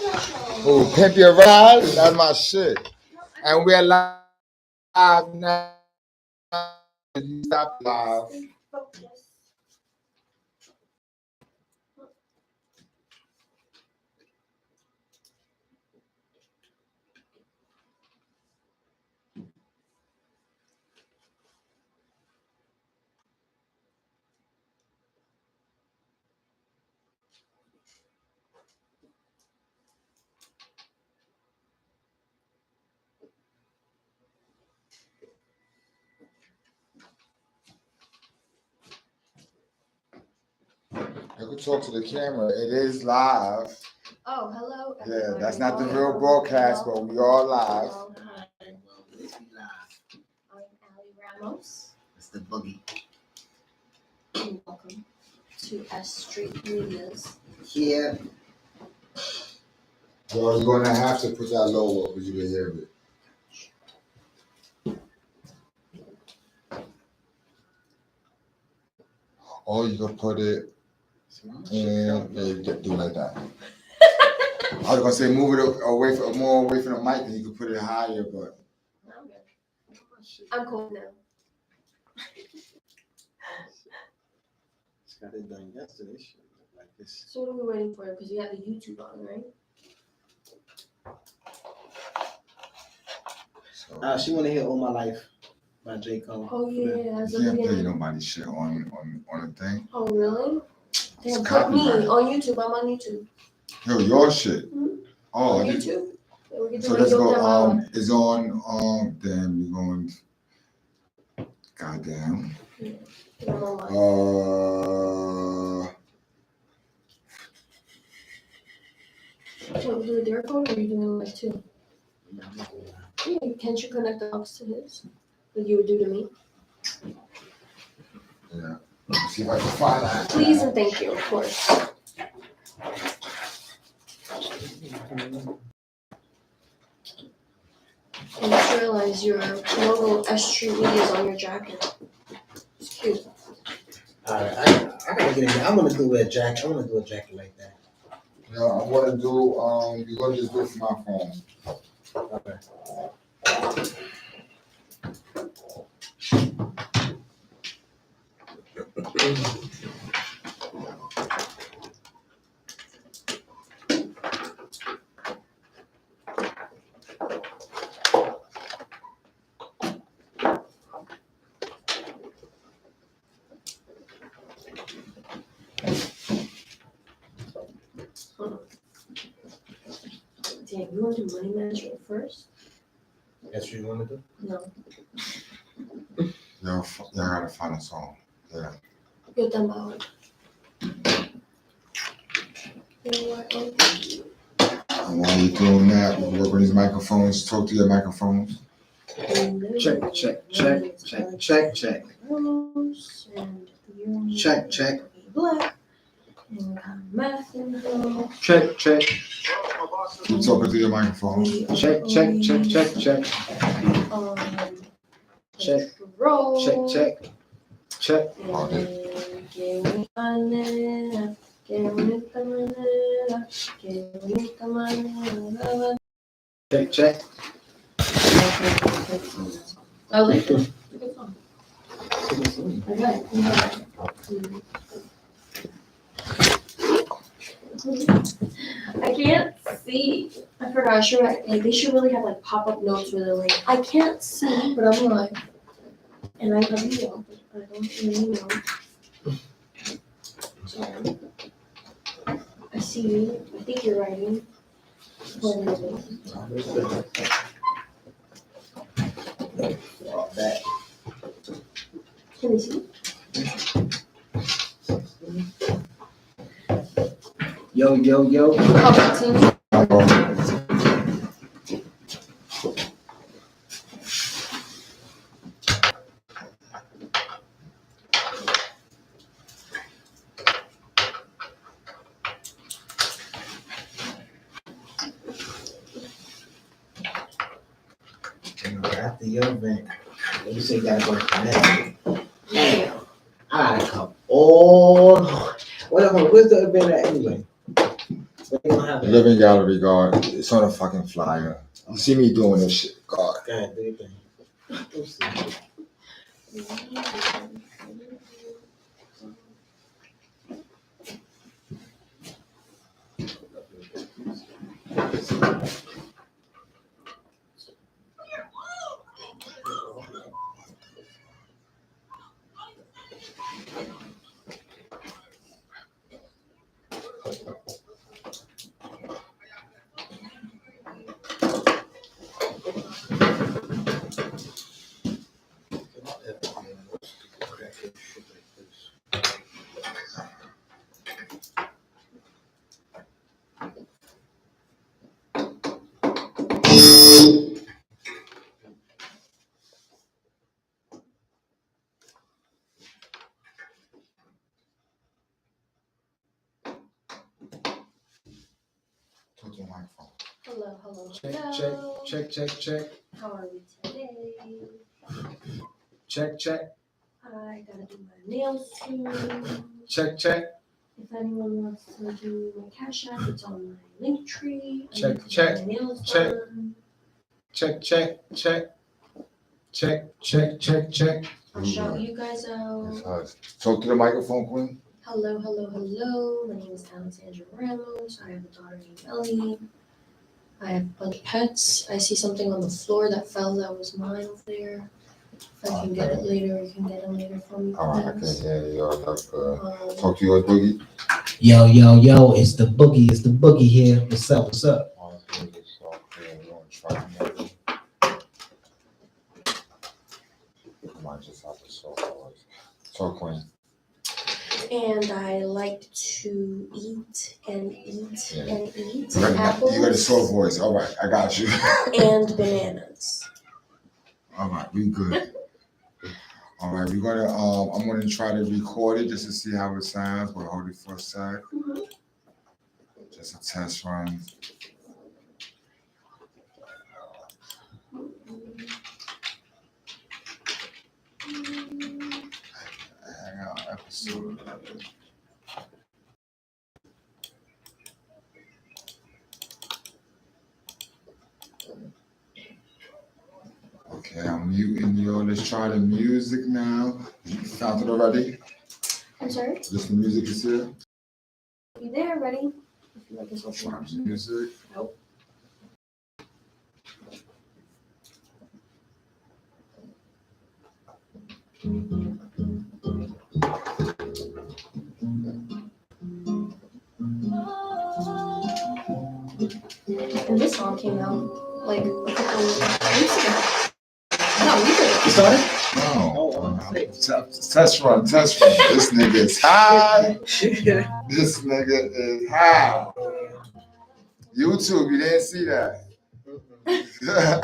Oh, Pimp Your Ride? That's my shit. And we're live now. You stop live. You can talk to the camera. It is live. Oh, hello. Yeah, that's not the real broadcast, but we are live. Well, at least we live. I'm Ali Ramos. It's the boogie. And welcome to S.STREET Media's. Yeah. Well, you're gonna have to put that logo because you can hear it. Or you can put it in, do like that. I was gonna say move it away from more away from the mic, and you can put it higher, but I'm good. I'm cold now. Just got it done yesterday. Shit like this. So what are we waiting for? Because you got the YouTube on, right? so She wanna hear All My Life by J. Cole. Oh yeah, that's you the can't play beginning. nobody's shit on the thing. Oh really? Damn, It's put me copyright. on YouTube. I'm on YouTube. Yo, your shit. Mhm. Oh, On I did- YouTube. Yeah, we get to so let's go. demo. It's on. Damn, we're going. Goddamn. Yeah, I'm on live. So we do a dare code, or are you doing like two? Yeah, can't you connect the aux to his? Like you would do to me? Yeah. Let's see if I can find that. Please and thank you, of course. I just realized your logo S.STREET Media is on your jacket. It's cute. Alright, I gotta get it. I'm gonna do a jacket. I'm gonna do a jacket like that. Yeah, I'm gonna do. You're gonna just do it from my phone. Okay. Damn, you want to do money management first? That's what you wanna do? No. Yo, I gotta find a song. Yeah. Yo te amaba. And while you're doing that, we'll work on these microphones. Talk to your microphones. Check. Check, check. Black. And got math info. Check. Keep talking to your microphone. Check. Check. Roll. Check. Oh, Que bonita manera, que bonita manera, que bonita manera. Check. I like it. It's a good song. I got it. I can't see. I forgot. Sure, like they should really have like pop-up notes where they're like, I can't see, but I'm like, and I have you, but I don't really know. Sorry. I see you. I think you're writing. That. Can we see? Yo. Oh, that's you. After your event, you say you gotta go to Connecticut. Yeah. I come all. Where's the event at anyway? What you gonna have? Living gallery, God. It's on a fucking flyer. You see me doing this shit, God. God, do your thing. Let's see. Talk to the microphone. Hello, hello, Check, hello. check. How are we today? Check. I gotta do my nails soon. Check. If anyone wants to do my Cash App, it's on my link tree. Check. My nails done. Check. I'll shout you guys out. Talk to the microphone, Queen. Hello, hello, hello. My name is Alexandra Ramos. I have a daughter named Ellie. I have a bunch of pets. I see something on the floor that fell that was mine over there. If I can get it later, you can get it later for me. All right, I please. can hear you. That's good. Um, Talk to yours, Boogie. Yo, it's the boogie here. What's up? I might just have to talk, Queen. And I like to eat and eat Yeah. and eat You apples got a soft voice. All right, I got you. and bananas. All right, we good. All right, we're gonna I'm gonna try to record it just to see how it sounds. We'll hold it for a sec. Mhm. Just a test run. Hang out episode. Okay, I'm muting you. Let's try the music now. You found it already? I'm sorry? Just the music is here? You there? Ready? If you like this one. Try the music. Nope. And this song came out like a couple weeks ago. No, we did You started? No. Test run. This nigga is high. This nigga is high. YouTube, you didn't see that. Yeah,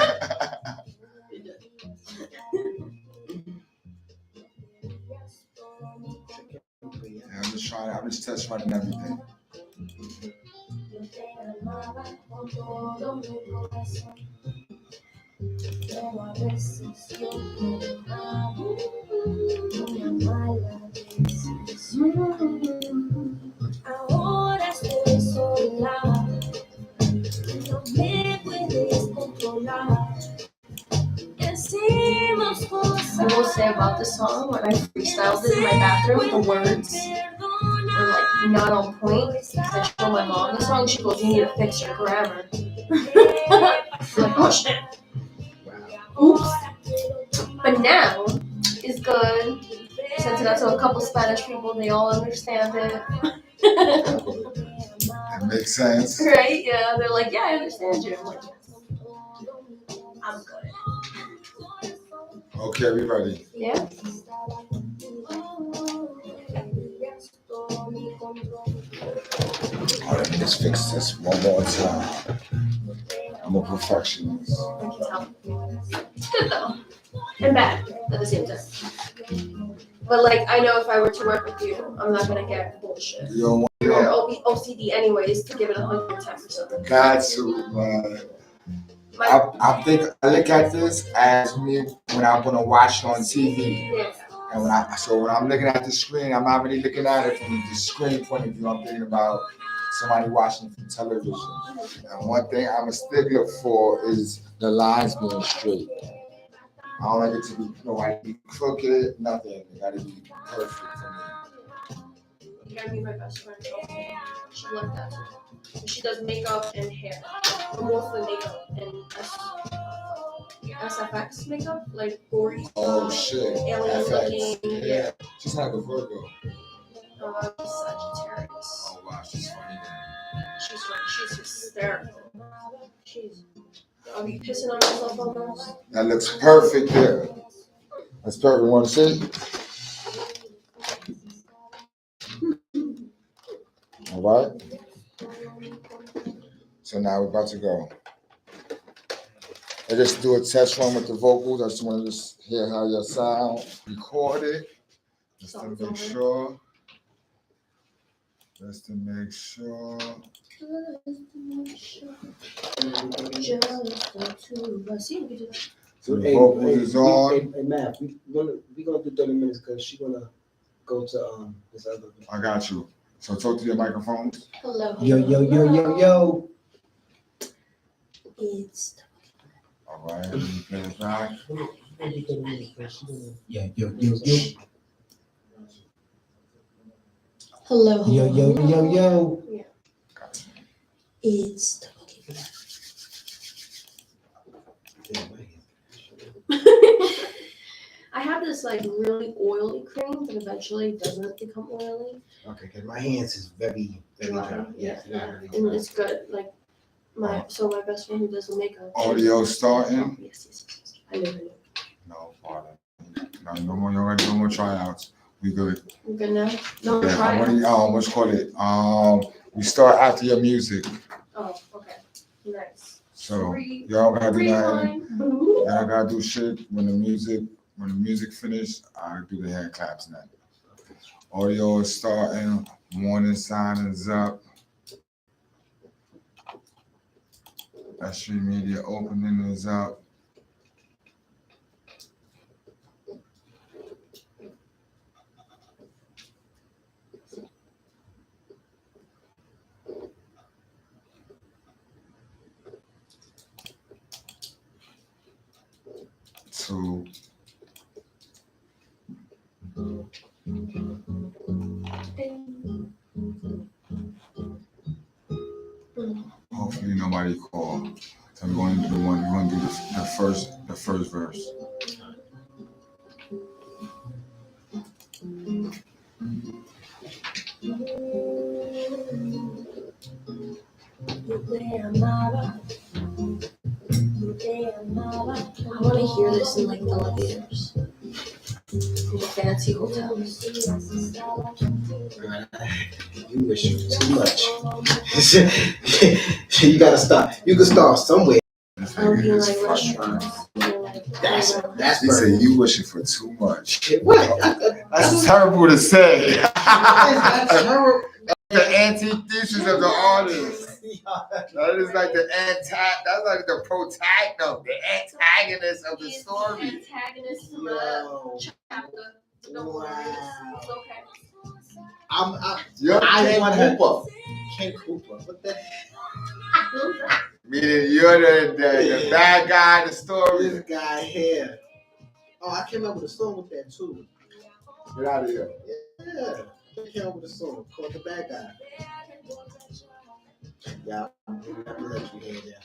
I'm just test running everything. Ahora estoy sola, no me puedes controlar. I will say about this song, when I freestyled it in my bathroom, the words were like not on point. Because I told my mom the song, she goes, "You need to fix your grammar." I'm like, oh shit. Oops. But now it's good. I sent it out to a couple Spanish people, they all understand it. That makes sense. Right? Yeah, they're like, yeah, I understand you. I'm like, I'm good. Okay, we ready. Yeah. Oh, let me just fix this one more time. I'm a perfectionist. I can tell. It's good though. And bad at the same time. But like, I know if I were to work with you, I'm not gonna get bullshit. You don't want You're OCD anyways to give it 110%. got to, man. I think I look at this as me when I'm gonna watch on TV. Yeah. And when I'm looking at the screen, I'm not really looking at it from the screen point of view. I'm thinking about somebody watching from television. And one thing I'm a stickler for is the lines being straight. I don't like it to be be crooked, nothing. It gotta be perfect for me. You gotta be my best friend. She like that too. She does makeup and hair. But mostly makeup and SFX makeup, like gory Oh stuff, shit. alien FX. looking. Yeah. She's like a Virgo. Sagittarius. Oh wow, she's funny then. She's hysterical. I'll be pissing on myself almost. That looks perfect there. That's perfect. Want to see? All right. So now we're about to go. I just do a test run with the vocals. I just want to hear how your sound. Record it. Just to make sure. Just to make sure. So the vocals is on. Hey, Matt, we gonna do 30 minutes because she's gonna go to this other. I got you. So talk to your microphone. Hello. Yo. It's All right. Let me play it back. Yeah, yo. hello. Yo. Yeah. It's I have this like really oily cream that eventually doesn't become oily. Okay, because my hands is very dry. Yeah. Very And dry. it's good. Like my best friend who does the makeup. Audio starting. Yes. I live in it. No, pardon. No more tryouts. We good. I'm good now. No Yeah, try. what's call it? We start after your music. Oh, okay. Nice. So y'all gotta do nothing. Rewind. Y'all gotta do shit when the music finish. I do the hand claps now. Audio is starting. Morning sign is up. S.STREET Media opening is up. Two. Hopefully nobody called. So we're going to do we're going to do the first verse. I want to hear this in like elevators. In fancy hotels. You wish too much. You gotta stop. You can start somewhere. I'll be in like restaurants. That's He said you wishing for too much. What? That's terrible to say. That's terrible. The antithesis of the artist. That is like that's like the protagonist, the antagonist of the story. Antagonist of the chapter. Wow. It's okay. You're Ken Cooper. Ken Cooper. What the? Meaning you're the bad guy in the story. This guy here. Oh, I came up with a song with that too. Get out of here. Yeah. I came up with a song called The Bad Guy. Yeah, I'm gonna let you hear that.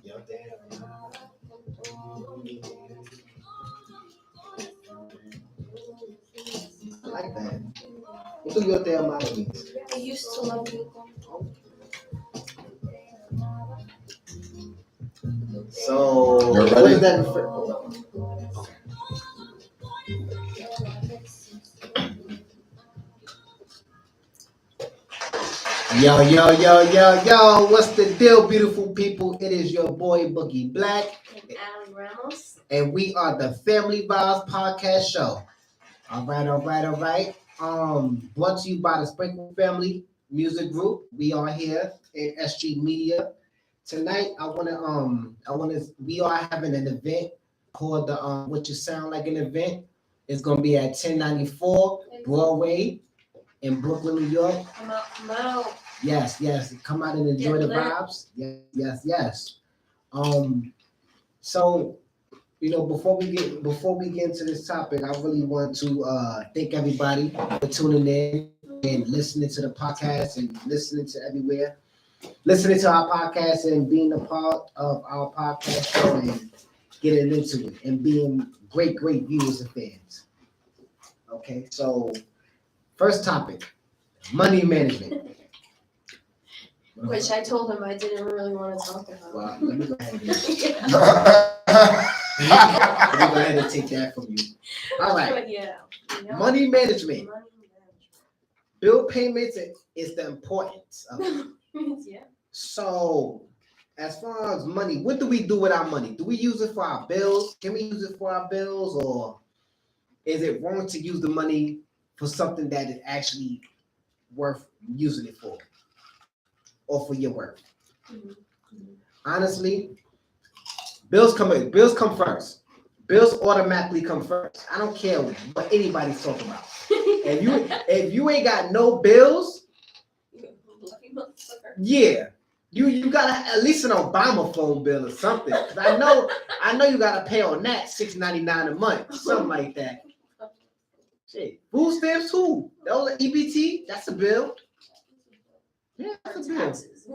Yo, damn. I like that. What do your damn mind means? I used to love you. So, You're what ready? is that for? Yo, what's the deal, beautiful people? It is your boy Boogie Black. And Ali Ramos. And we are the Family Vibes Podcast Show. All right. Brought to you by the Sprinkle Family Music Group. We are here in S.STREET Media. Tonight, we are having an event called the What You Sound Like an Event. It's gonna be at 1094 Broadway in Brooklyn, New York. Come out, come out. Yes, come out and enjoy Get the lit. vibes. Yes. So before we get into this topic, I really want to thank everybody for tuning in and listening to the podcast and listening to everywhere, listening to our podcast and being a part of our podcast show and getting into it and being great viewers and fans. Okay, so first topic, money management. Which I told him I didn't really want to talk about. Well, let me go ahead and, Yeah. let me go ahead and take that from you. All right, But yeah. money management. Money Bill payments is the importance of it. management. Yeah. So, as far as money, what do we do with our money? Do we use it for our bills? Can we use it for our bills, or is it wrong to use the money for something that is actually worth using it for, or for your work? Honestly, bills come first. Bills automatically come first. I don't care what anybody's talking about. If you ain't got no bills, yeah, you gotta at least an Obama phone bill or something. 'Cause I know you gotta pay on that $6.99 a month, something like that. Shit, food stamps too. Those EBT, that's a bill. Yeah, that's a bill. Taxes.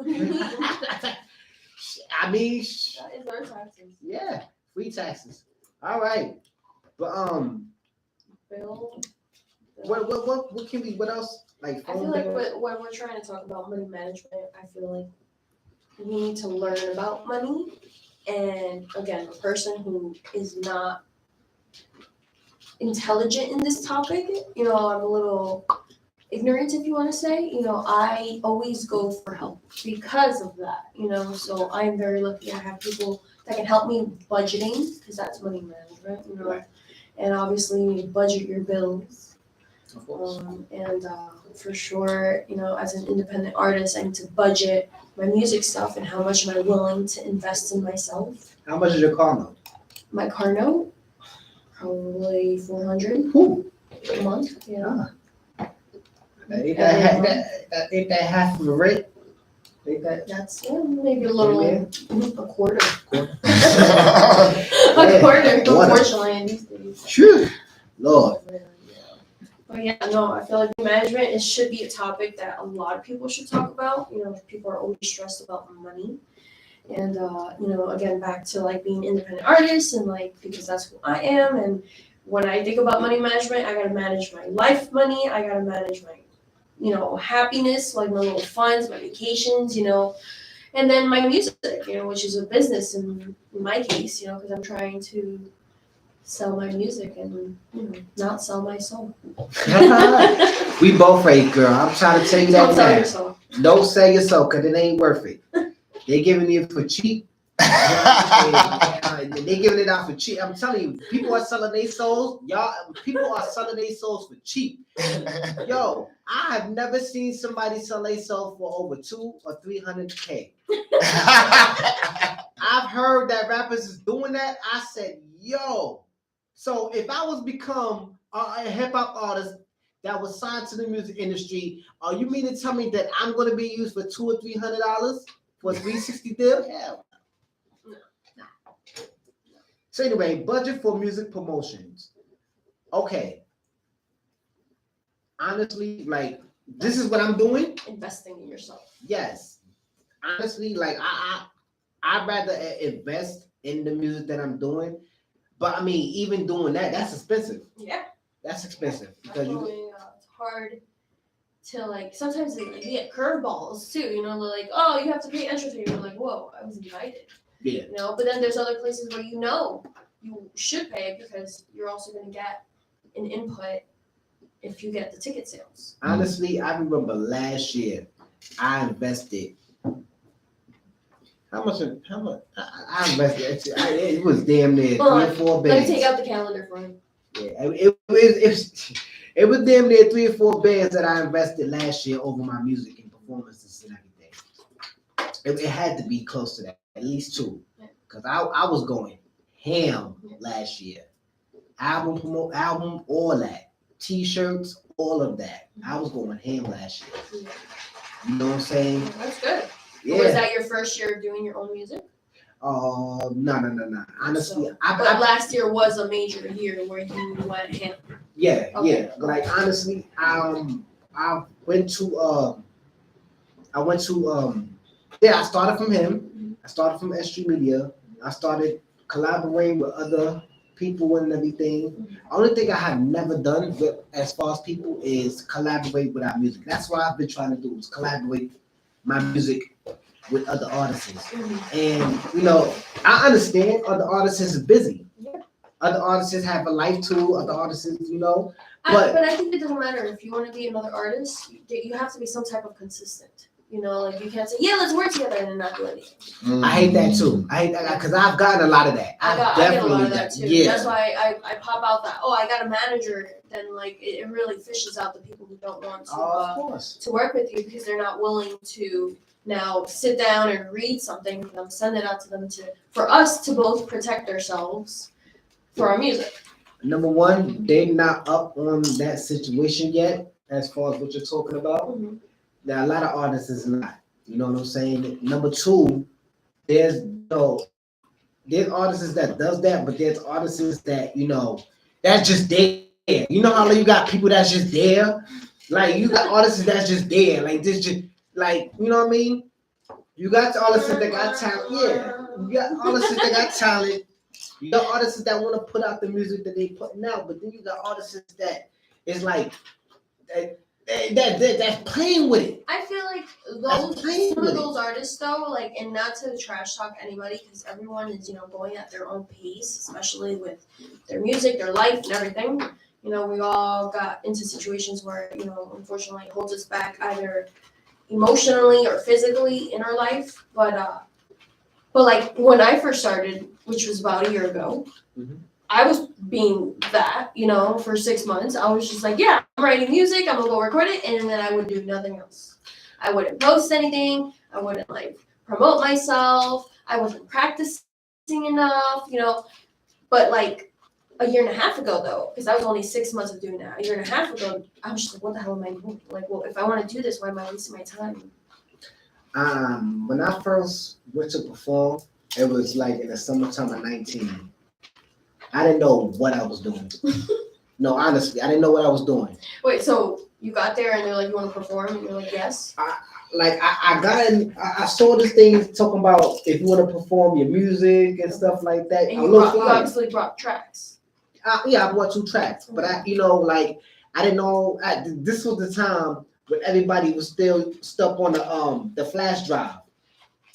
I mean, That is our taxes. yeah, free taxes. All right, but Bill. what can we? What else? Like I feel phone like bills? when we're trying to talk about money management, I feel like we need to learn about money. And again, a person who is not intelligent in this topic, I'm a little ignorant, if you want to say. I always go for help because of that. So I'm very lucky I have people that can help me with budgeting, because that's money management. Right. And obviously you budget your bills. Of course. And for sure, as an independent artist, I need to budget my music stuff and how much am I willing to invest in myself. How much is your car note? My car note, probably $400 a month. Yeah. Ain't that half of the rent? Ain't that? That's maybe a little, Amen. a quarter. Quarter. A quarter, What? unfortunately, in these days. Phew. Lord. But yeah, no, I feel like management, it should be a topic that a lot of people should talk about. People are always stressed about money. And, again, back to like being independent artists and because that's who I am. And when I think about money management, I gotta manage my life money. I gotta manage my, happiness, like my little funds, my vacations, and then my music, which is a business in my case, because I'm trying to sell my music and, not sell my soul. We both fake, girl. I'm trying to tell you that Don't sell now. yourself. Don't sell yourself, because it ain't worth it. They giving it for cheap. They giving it out for cheap. I'm telling you, people are selling their souls. People are selling their souls for cheap. Yo, I have never seen somebody sell their soul for over 200 or 300K. I've heard that rappers is doing that. I said, yo. So if I was become a hip hop artist that was signed to the music industry, are you mean to tell me that I'm going to be used for $200 or $300 for a 360 deal? Hell no. So anyway, budget for music promotions. Okay. Honestly, this is what I'm doing. Investing in yourself. Yes. Honestly, I'd rather invest in the music that I'm doing. But I mean, even doing that, that's expensive. Yeah. That's expensive because It's hard to sometimes they get curveballs too, they're like, oh, you have to pay entrance fee. You're like, whoa, I was invited. Yeah. But then there's other places where you should pay because you're also gonna get an input if you get the ticket sales. Honestly, I remember last year I invested. How much I invested? It was damn near 3 or 4 bands. Let me take out the calendar for you. Yeah, it was damn near 3 or 4 bands that I invested last year over my music and performances and everything. It had to be close to that, at least 2, because I was going ham last year. Album, all that, T-shirts, all of that. I was going ham last year. You know what I'm saying? That's good. Yeah. Was that your first year of doing your own music? No. Honestly, So, but last year was a major year where you went ham. Yeah. Okay. Like honestly, I went to I started from him. I started from S.STREET Media. I started collaborating with other people and everything. Only thing I have never done with, as far as people is collaborate with our music. That's what I've been trying to do is collaborate my music with other artists. And you know, I understand other artists is busy. Other artists have a life too. Other artists, you know. But I think it doesn't matter if you want to be another artist. You have to be some type of consistent. You know, like you can't say, yeah, let's work together and then not do anything. I hate that too. I hate that because I've gotten a lot of that. I get a lot of that too. Yeah. That's why I pop out that, I got a manager. Then like it really fishes out the people who don't want to work with you because they're not willing to now sit down and read something for them, send it out to them for us to both protect ourselves for our music. Number one, they're not up on that situation yet as far as what you're talking about. Now, a lot of artists is not. You know what I'm saying? Number two, there's artists that does that, but there's artists that, you know, that's just there. You know how you got people that's just there? Like, you got artists that's just there. Like, this just, like, you know what I mean? You got artists that got talent. Yeah. You got artists that got talent. You got artists that want to put out the music that they putting out, but then you got artists that is like, that's playing with it. I feel like some of those artists though, like, and not to trash talk anybody because everyone is, you know, going at their own pace, especially with their music, their life and everything. You know, we all got into situations where, you know, unfortunately it holds us back either emotionally or physically in our life. But like when I first started, which was about a year ago, I was being that, you know, for 6 months. I was just like, yeah, I'm writing music. I'm going to go record it. And then I would do nothing else. I wouldn't post anything. I wouldn't, like, promote myself. I wasn't practicing enough, you know. But, like, a year and a half ago, though, because that was only 6 months of doing that. A year and a half ago, I was just like, what the hell am I doing? Like, well, if I want to do this, why am I wasting my time? When I first went to perform, it was, like, in the summertime of 19. I didn't know what I was doing. No, honestly, I didn't know what I was doing. Wait, so you got there and they're like, you want to perform? And you're like, yes? I saw this thing talking about if you want to perform your music and stuff like that. And you obviously brought tracks. Yeah, I brought 2 tracks. But I didn't know. This was the time when everybody was still stuck on the flash drive.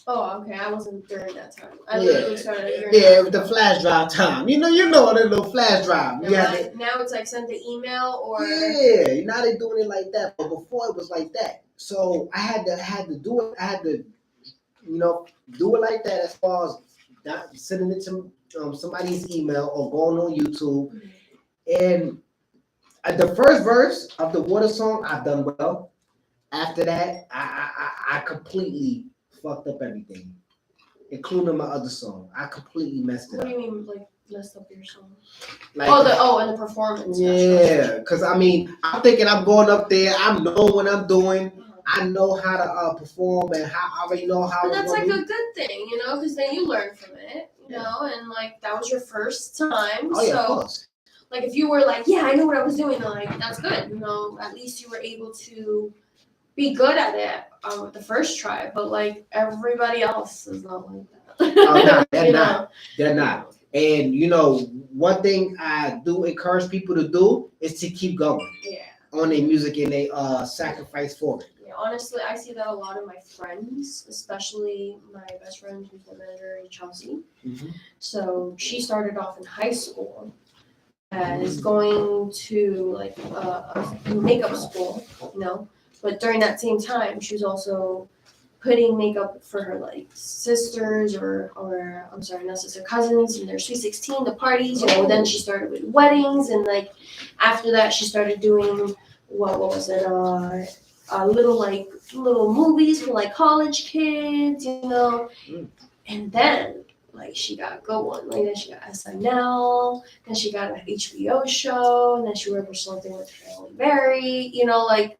Oh, okay. I wasn't during that time. I Yeah, literally started it was the flash drive time. You know that little flash drive. Now it's like send the email or now they're doing it like that. But before it was like that. So I had to do it. I had to, you know, do it like that as far as not sending it to somebody's email or going on YouTube. And the first verse of the Water song, I've done well. After that, I completely fucked up everything, including my other song. I completely messed it up. What do you mean, like messed up your song? Like, and the performance. Yeah, because I mean, I'm thinking I'm going up there. I know what I'm doing. I know how to perform, and I already know how. But that's like a good thing, you know, because then you learn from it, you know, and like that was your first time. Oh yeah, of course. Like if you were like, yeah, I knew what I was doing, then like that's good, you know. At least you were able to be good at it with the first try, but like everybody else is not like that. Oh, no, they're not. They're not. And you know, one thing I do encourage people to do is to keep going. Yeah. On their music and they sacrifice for it. Yeah, honestly, I see that a lot of my friends, especially my best friend who's the manager, Chelsea. So she started off in high school as going to like a makeup school, you know. But during that same time, she was also putting makeup for her like sisters or I'm sorry, not sister, cousins and their Sweet 16, the parties, you know. Then she started with weddings, and like after that, she started doing what was it? Little movies for like college kids, you know. And then like she got good one. Like then she got SNL, then she got an HBO show, and then she worked for something with Halle Berry. You know, like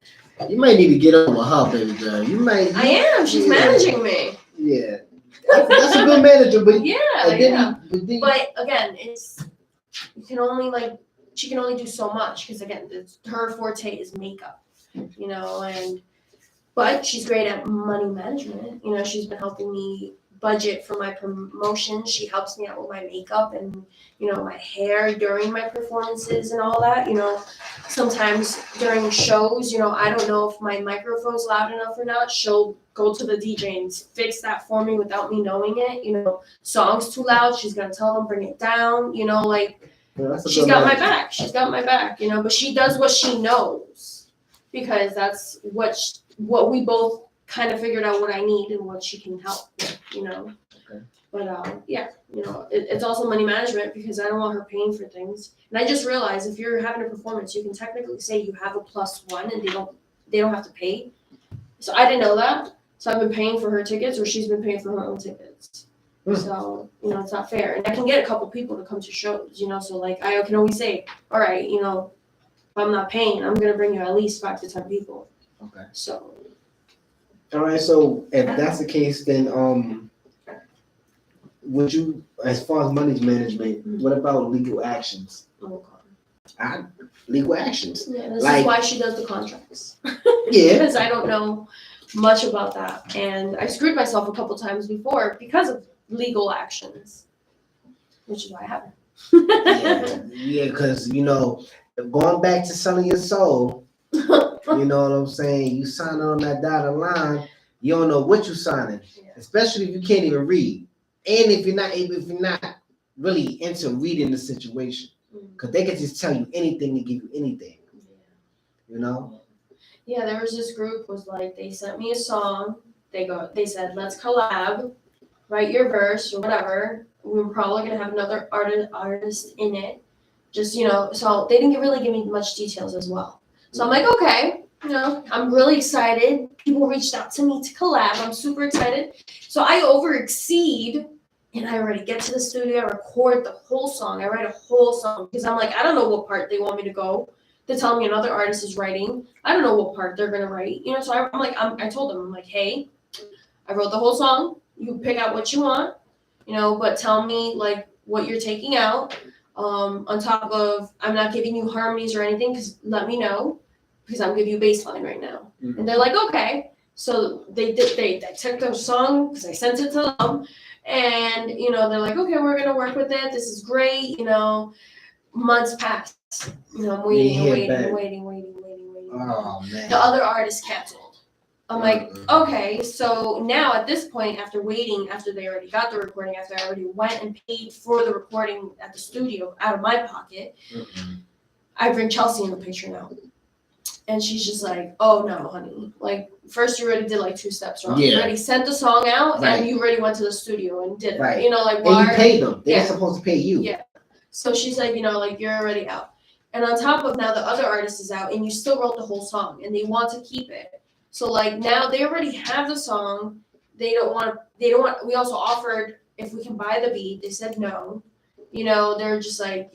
You might need to get over her, baby girl. You might. I am. She's managing me. Yeah, that's a good manager, but Yeah, and yeah. then But again, you can only she can only do so much because again, her forte is makeup, you know, but she's great at money management. You know, she's been helping me budget for my promotion. She helps me out with my makeup and, you know, my hair during my performances and all that. You know, sometimes during shows, you know, I don't know if my microphone's loud enough or not. She'll go to the DJ and fix that for me without me knowing it. You know, song's too loud. She's going to tell them, bring it down, you know, like she's got my back. She's got my back, you know, but she does what she knows because that's what we both kind of figured out what I need and what she can help with, you know. Okay. But yeah, you know, it's also money management because I don't want her paying for things. And I just realized if you're having a performance, you can technically say you have a +1 and they don't have to pay. So I didn't know that. So I've been paying for her tickets or she's been paying for her own tickets. So, you know, it's not fair. And I can get a couple people to come to shows, you know, so like I can always say, all right, you know, if I'm not paying, I'm gonna bring you at least 5 to 10 people. Okay. So all right, so if that's the case, then would you, as far as money management, what about legal actions? oh god. Legal actions. Yeah, this Like- is why she does the contracts. Yeah. Because I don't know much about that. And I screwed myself a couple times before because of legal actions. Which is why I haven't. Yeah, because you know, going back to selling your soul, you know what I'm saying? You sign on that dotted line, you don't know what you're signing, Yeah. especially if you can't even read, and if you're not really into reading the situation, because they can just tell you anything to give you anything, you know. Yeah, there was this group was like they sent me a song. They said let's collab, write your verse or whatever. We were probably gonna have another artist in it. Just, you know, so they didn't really give me much details as well. So I'm like, okay, you know, I'm really excited. People reached out to me to collab. I'm super excited. So I overexceed and I already get to the studio, I record the whole song. I write a whole song because I'm like, I don't know what part they want me to go. They're telling me another artist is writing. I don't know what part they're gonna write. You know, so I'm like, I told them, I'm like, hey, I wrote the whole song. You pick out what you want, you know, but tell me like what you're taking out. On top of, I'm not giving you harmonies or anything because let me know because I'm giving you bass line right now. Mm-hmm. And they're like, okay. So they took the song because I sent it to them and, you know, they're like, okay, we're going to work with it. This is great. You know, months passed. You know, I'm waiting. Oh man. The other artist canceled. I'm like, okay, so now at this point, after waiting, after they already got the recording, after I already went and paid for the recording at the studio out of my pocket, I bring Chelsea in the picture now. And she's just like, oh no, honey. Like, first you already did like 2 steps wrong. Yeah. You already sent the song out Right. and you already went to the studio and did it. Right. You know, like, And why? you paid them. They're Yeah. supposed to pay you. Yeah. So she's like, you know, like, you're already out. And on top of now, the other artist is out and you still wrote the whole song and they want to keep it. So like now they already have the song. We also offered if we can buy the beat. They said no. You know, they're just like,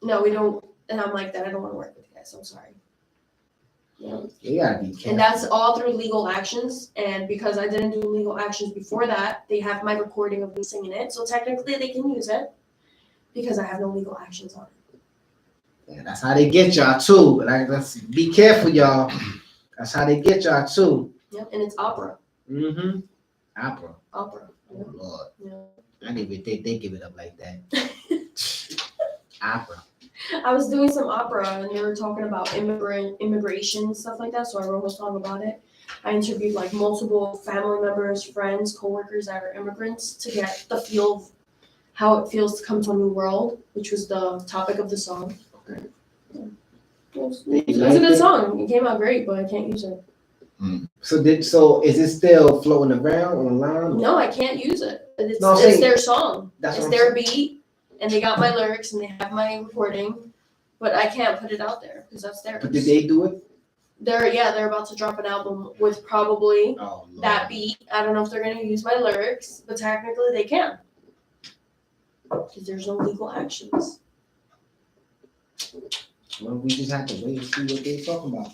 no, we don't. And I'm like, that I don't want to work with you guys. I'm sorry. You know? You gotta be careful. And that's all through legal actions. And because I didn't do legal actions before that, they have my recording of me singing it. So technically they can use it because I have no legal actions on it. Yeah, that's how they get y'all too. Like, let's be careful, y'all. That's how they get y'all too. Yep. And it's opera. Mm-hmm. Opera. Opera. Oh Lord. Yeah. I didn't even think they give it up like that. Opera. I was doing some opera and they were talking about immigration and stuff like that, so I wrote a song about it. I interviewed like multiple family members, friends, coworkers that are immigrants to get the feel of how it feels to come to a new world, which was the topic of the song. Okay. Yeah. It was a good song. It came out great, but I can't use it. So is it still floating around online? No, I can't use it. It's saying- their song. That's It's what I'm their beat, and they got my lyrics and they have my recording, but I can't put it out there because that's theirs. But did they do it? They're about to drop an album with probably Oh Lord. that beat. I don't know if they're gonna use my lyrics, but technically they can. because there's no legal actions. Well, we just have to wait and see what they're talking about.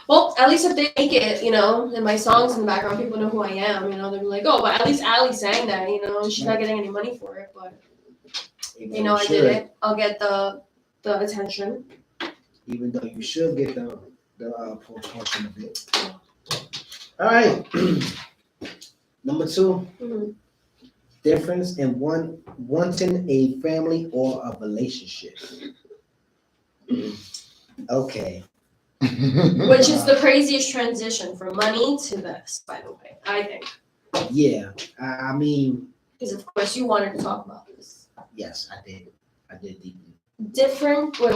Well, at least if they make it, and my songs in the background, people know who I am. They'll be like, oh, but at least Allie sang that. She's not getting any money for it, but I did it. I'll get the attention. Even though you should get the portion of it. All right. Number 2. Mm-hmm. Difference in wanting a family or a relationship. Okay. Which is the craziest transition from money to this, by the way, I think. Yeah, I mean. Because of course you wanted to talk about this. Yes, I did. I did deeply.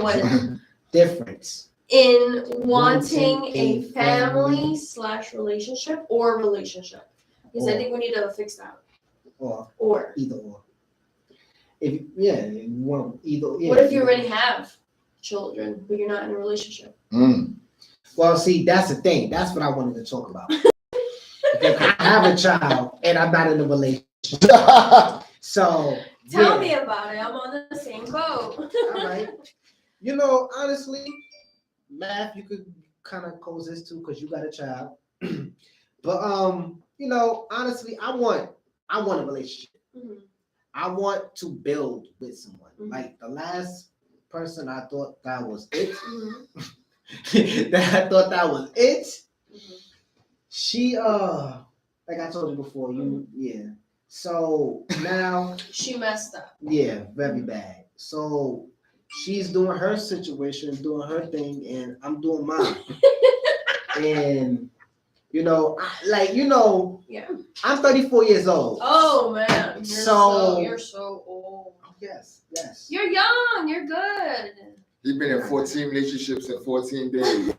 What is it? Difference. In wanting a family/relationship or relationship. Because I think we need to fix that. Or. Either or. You want either. Yeah, what if you already have children, but you're not in a relationship? Well, see, that's the thing. That's what I wanted to talk about. Because I have a child and I'm not in a relationship. So tell me about it. I'm on the same boat. All right. Honestly, Math, you could kind of pose this too because you got a child. But honestly, I want a relationship. Mm-hmm. I want to build with someone. Mm-hmm. Like the last person I thought that was it. Mm-hmm. Mm-hmm. She like I told you before, So now she messed up. Yeah, very bad. So she's doing her situation, doing her thing, and I'm doing mine. And yeah. I'm 34 years old. Oh man, you're so old. Yes. You're young. You're good. You've been in 14 relationships in 14 days.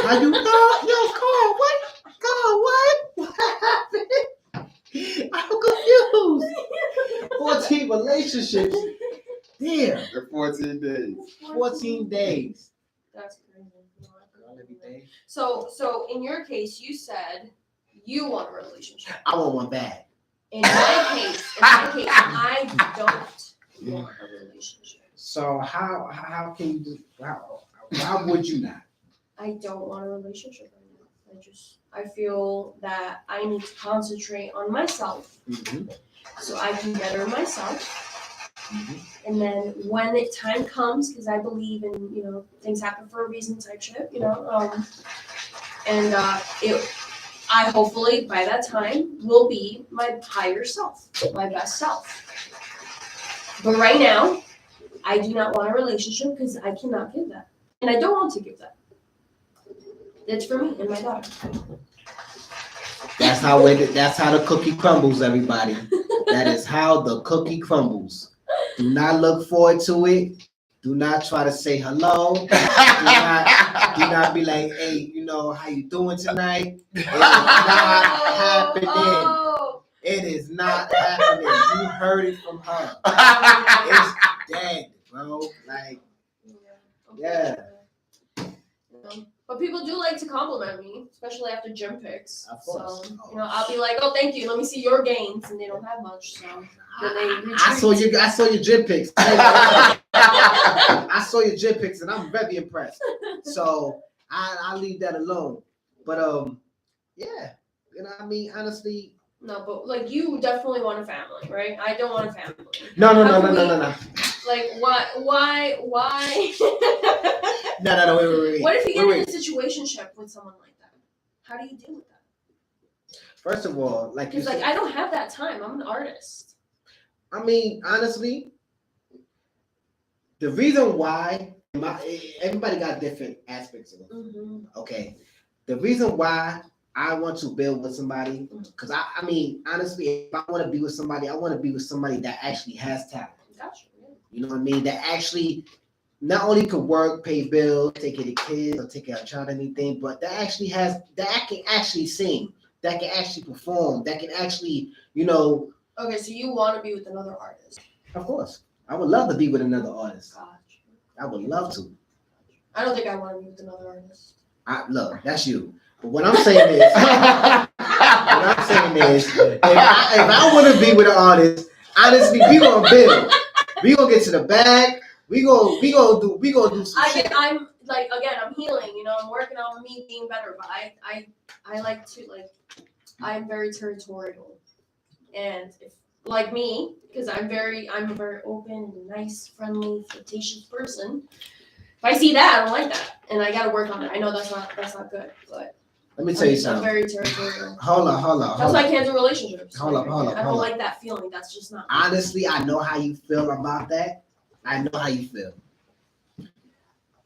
How you thought? Yo, Carl, what? Carl, what? What happened? I'm confused. 14 relationships. Damn. In 14 days. 14 days. That's crazy. So in your case, you said you want a relationship. I want one bad. In my case, I don't want a relationship. So how can you do? Why would you not? I don't want a relationship right now. I feel that I need to concentrate on myself, so I can better myself. And then when the time comes, because I believe in things happen for a reason type shit, I hopefully by that time will be my higher self, my best self. But right now, I do not want a relationship because I cannot give that, and I don't want to give that. It's for me and my daughter. That's how the cookie crumbles, everybody. That is how the cookie crumbles. Do not look forward to it. Do not try to say hello. Do not be like, hey, how you doing tonight? It is not happening. Oh. It is not happening. You heard it from her. It's dead, bro. Like, yeah. But people do like to compliment me, especially after gym pics. Of course. So, I'll be like, oh, thank you. Let me see your gains. And they don't have much. So then they retreat. I saw your gym pics. I saw your gym pics and I'm very impressed. So I'll leave that alone. But yeah. Honestly. No, but you definitely want a family, right? I don't want a family. No. Like why? No, wait. What if you get in a situationship with someone like that? How do you deal with that? First of all, because I don't have that time. I'm an artist. Honestly, the reason why everybody got different aspects of it. Mm-hmm. Okay, the reason why I want to build with somebody, because honestly, if I want to be with somebody, I want to be with somebody that actually has talent. Gotcha. You know what I mean? That actually not only could work, pay bills, take care of the kids, or take care of a child, anything, but that can actually sing, that can actually perform, that can actually, Okay, so you want to be with another artist? Of course. I would love to be with another artist. Gotcha. I would love to. I don't think I want to be with another artist. Look, that's you. But what I'm saying is, if I want to be with an artist, Honestly, we gonna build. We gonna get to the bag. We gonna do some shit. I'm like, again, I'm healing. You know, I'm working on me being better. But I like to like, I'm very territorial, and if like me, because I'm a very open, nice, friendly, flirtatious person. If I see that, I don't like that, and I gotta work on it. I know that's not good, but Let me tell you I'm something. very territorial. Hold on. That's why I can't do relationships. Hold up. I don't like that feeling. That's just not. Honestly, I know how you feel about that. I know how you feel.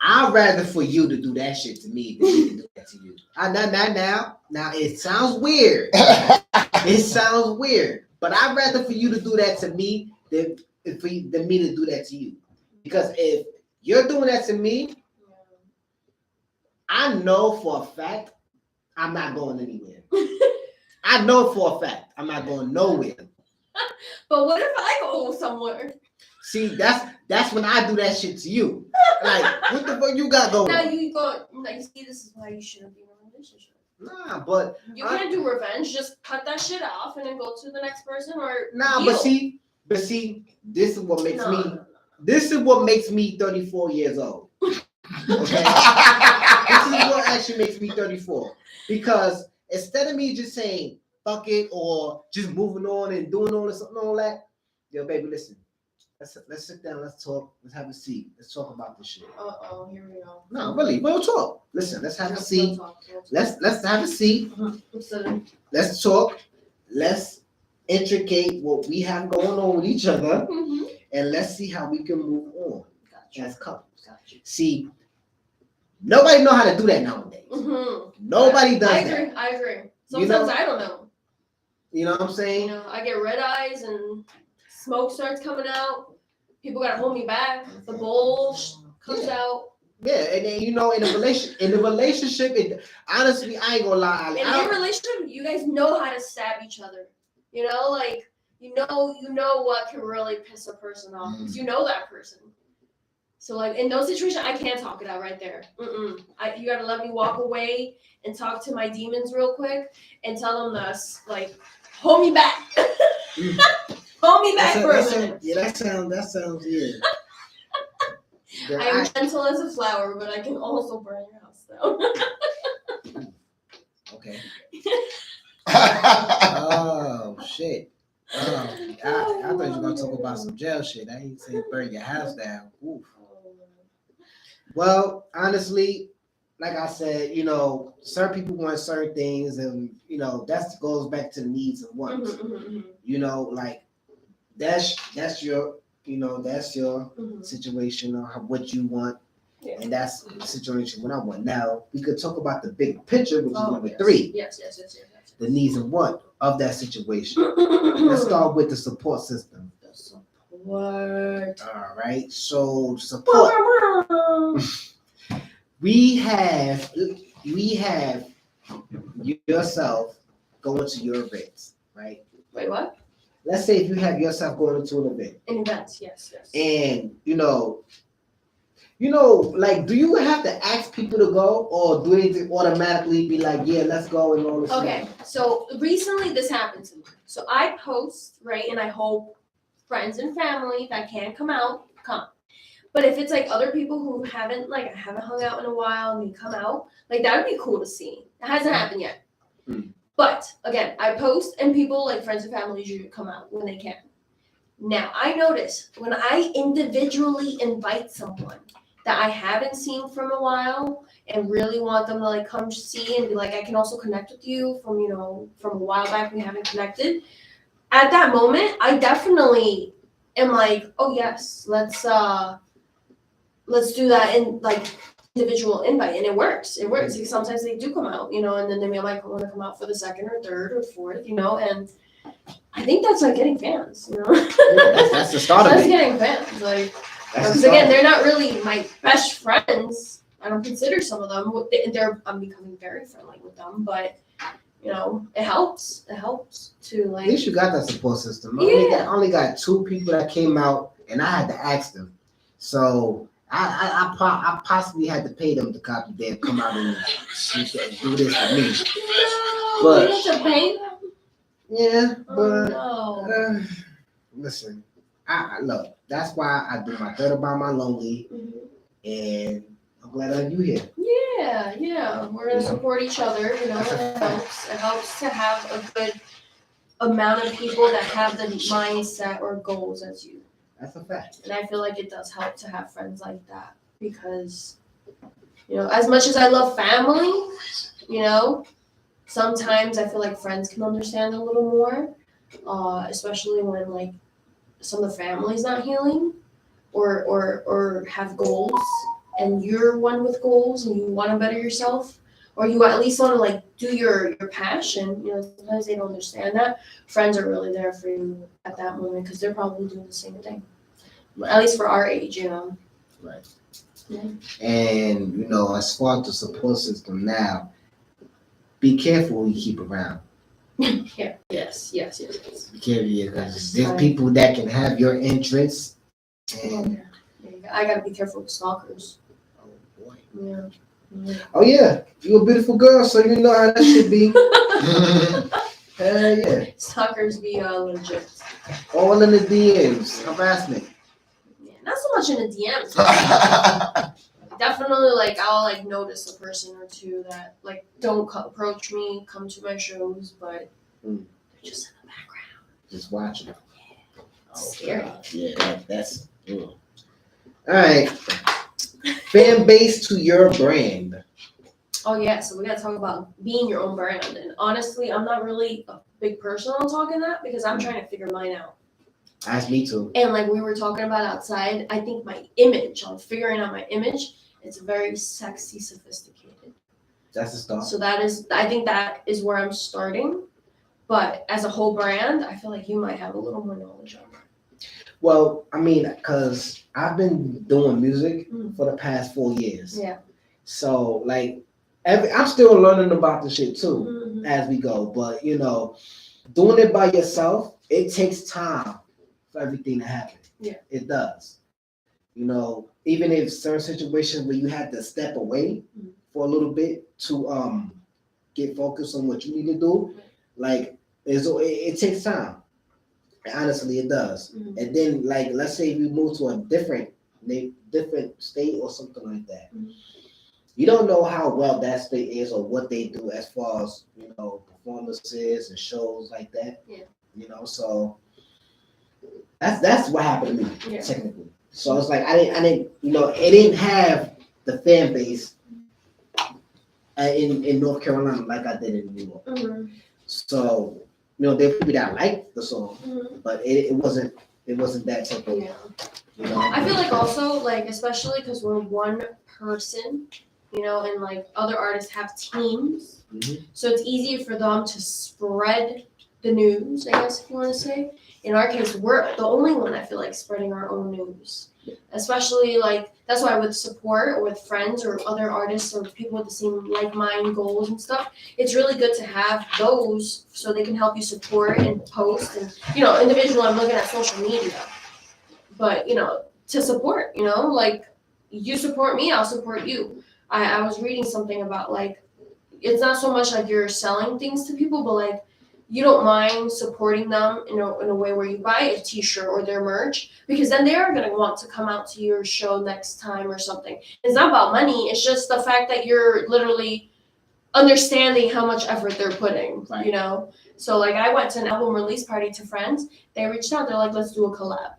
I'd rather for you to do that shit to me than me to do that to you. Now it sounds weird. It sounds weird, but I'd rather for you to do that to me than me to do that to you. Because if you're doing that to me, I know for a fact I'm not going anywhere. I know for a fact I'm not going nowhere. But what if I go somewhere? See, that's when I do that shit to you. Like, what the fuck you got going? Now you go. Now you see, this is why you shouldn't be in a relationship. Nah, but You can't do revenge. Just cut that shit off and then go to the next person or nah, heal. but see, this is what makes me. No. This is what makes me 34 years old. Okay, this is what actually makes me 34 because instead of me just saying fuck it or just moving on and doing all this and all that, yo, baby, listen. Let's sit down. Let's talk. Let's have a seat. Let's talk about this shit. Here we go. No, really, we'll talk. Listen, let's have a seat. Let's have a seat. Let's talk. Let's intricate what we have going on with each other, and let's see how we can move on as couples. See, nobody know how to do that nowadays. Nobody does that. I agree. Sometimes I don't know. You know what I'm saying? You know, I get red eyes and smoke starts coming out. People gotta hold me back. The bowl comes out. Yeah, and then in the relationship, honestly, I ain't gonna lie. In a relationship, you guys know how to stab each other. You know, like you know what can really piss a person off because you know that person. So like in those situations, I can't talk it out right there. You gotta let me walk away and talk to my demons real quick and tell them to like hold me back. Hold me back for a minute. Yeah, that sounds yeah. I am gentle as a flower, but I can also burn your house down. Okay. Oh shit. I thought you were gonna talk about some jail shit. I ain't say burn your house down. Oof. Well, honestly, like I said, you know, certain people want certain things, and you know that goes back to the needs and wants. You know, like that's your situation or what you want, and that's the situation what I want. Now we could talk about the big picture, which is number 3. Yes. The needs and want of that situation. Let's start with the support system. The support. All right. So support. we have yourself going to your events, right? Wait, what? Let's say if you have yourself going to an event. An event, yes. And you know, like, do you have to ask people to go, or do they automatically be like, yeah, let's go and all this? Okay, so recently this happened to me. So I post, right, and I hope friends and family that can come out, come. But if it's like other people who haven't hung out in a while and they come out, like that would be cool to see. It hasn't happened yet. But again, I post and people like friends and family usually come out when they can. Now I notice when I individually invite someone that I haven't seen from a while and really want them to like come see and be like, I can also connect with you from a while back we haven't connected. At that moment, I definitely am like, oh yes, let's do that in like individual invite, and it works. Like, sometimes they do come out, and then they might want to come out for the second or third or fourth, and I think that's like getting fans, Yeah, that's the start of it. That's getting fans, like. Because again, they're not really my best friends. I don't consider some of them. I'm becoming very friendly with them, but it helps. It helps to like. At least you got that support system. Yeah. I only got 2 people that came out, and I had to ask them. So I possibly had to pay them to copy them, come out and do this for me. But you have to pay them. Yeah, but listen, I look. That's why I do my third about my lonely, Mhm. and I'm glad that you here. Yeah. We're gonna support each other. You know, it helps. It helps to have a good amount of people that have the mindset or goals as you. That's a fact. And I feel like it does help to have friends like that because, you know, as much as I love family, you know, sometimes I feel like friends can understand a little more, especially when like some of the family's not healing or have goals and you're one with goals and you want to better yourself or you at least want to like do your passion. You know, sometimes they don't understand that. Friends are really there for you at that moment because they're probably doing the same thing. At least for our age, you know. Right. Yeah. And you know, as far as the support system now, be careful who you keep around. Yeah. Yes. Be careful because there's people that can have your interests. And I gotta be careful with stalkers. oh boy. Yeah. Oh yeah, you're a beautiful girl, so you know how that should be. Hell yeah. Stalkers be legit. All in the DMs, harassment. Yeah, not so much in the DMs. Definitely, like I'll like notice a person or two that like don't approach me, come to my shows, but they're just in the background. Just watching. Yeah. Scary. God. Yeah, that's. All right. Fan base to your brand. Oh yeah, so we gotta talk about being your own brand. And honestly, I'm not really a big person on talking that because I'm trying to figure mine out. That's me too. And like we were talking about outside, I think my image, on figuring out my image, it's very sexy, sophisticated. That's the start. So I think that is where I'm starting. But as a whole brand, I feel like you might have a little more knowledge on that. Well, I mean, because I've been doing music Mm. for the past 4 years. Yeah. So, like, I'm still learning about the shit too Mm-hmm. as we go. But, you know, doing it by yourself, it takes time for everything to happen. Yeah. It does. You know, even if certain situations where you have to step away for a little bit to get focused on what you need to do, like, it takes time. Honestly, it does. Mhm. And then, like, let's say we move to a different state or something like that. Mhm. You don't know how well that state is or what they do as far as, you know, performances and shows like that. Yeah. You know, so that's what happened to me, Yeah. technically. So it's like I didn't, you know, it didn't have the fan base in North Carolina like I did in New York. Mm-hmm. So, you know, there were people that liked the song, Mm-hmm. but it wasn't that type of, Yeah. you know. I feel like also like especially because we're one person, you know, and like other artists have teams, Mhm. so it's easier for them to spread the news. I guess if you want to say. In our case, we're the only one I feel like spreading our own news, especially like that's why with support or with friends or other artists or people with the same like mind goals and stuff, it's really good to have those so they can help you support and post and you know individually I'm looking at social media. But you know, to support, you know, like you support me, I'll support you. I was reading something about like it's not so much like you're selling things to people, but like you don't mind supporting them in a way where you buy a t-shirt or their merch because then they are gonna want to come out to your show next time or something. It's not about money, it's just the fact that you're literally understanding how much effort they're putting, Right. you know? So like I went to an album release party to friends, they reached out, they're like, let's do a collab.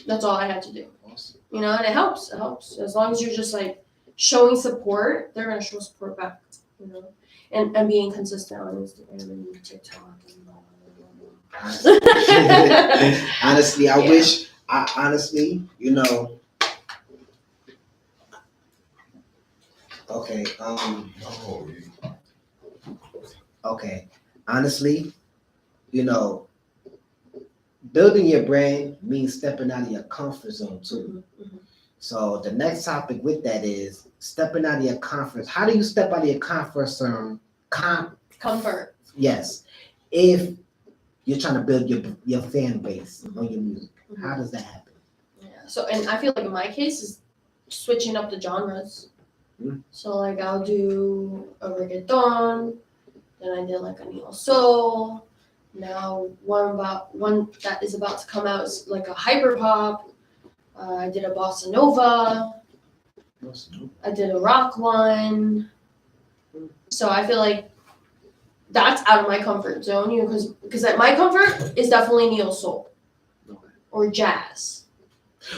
That's all I had to do. Awesome. You know, and it helps. As long as you're just like showing support, they're gonna show support back. You know, and being consistent on Instagram and TikTok and blah, blah, blah, blah. Honestly, I Yeah. wish. I honestly, you know. Okay. Okay. Honestly, you know, building your brand means stepping out of your comfort zone too. Mhm. So the next topic with that is stepping out of your comfort. How do you step out of your comfort zone? Comfort. Yes. If you're trying to build your fan base on your music, Mhm. how does that happen? Yeah. So, and I feel like in my case is switching up the genres. Mm. So like I'll do a reggaeton, then I did like a neo soul, Now one that is about to come out is like a hyper pop. I did a bossa nova. I did a rock one. So I feel like that's out of my comfort zone, you know, because my comfort is definitely neo soul or jazz.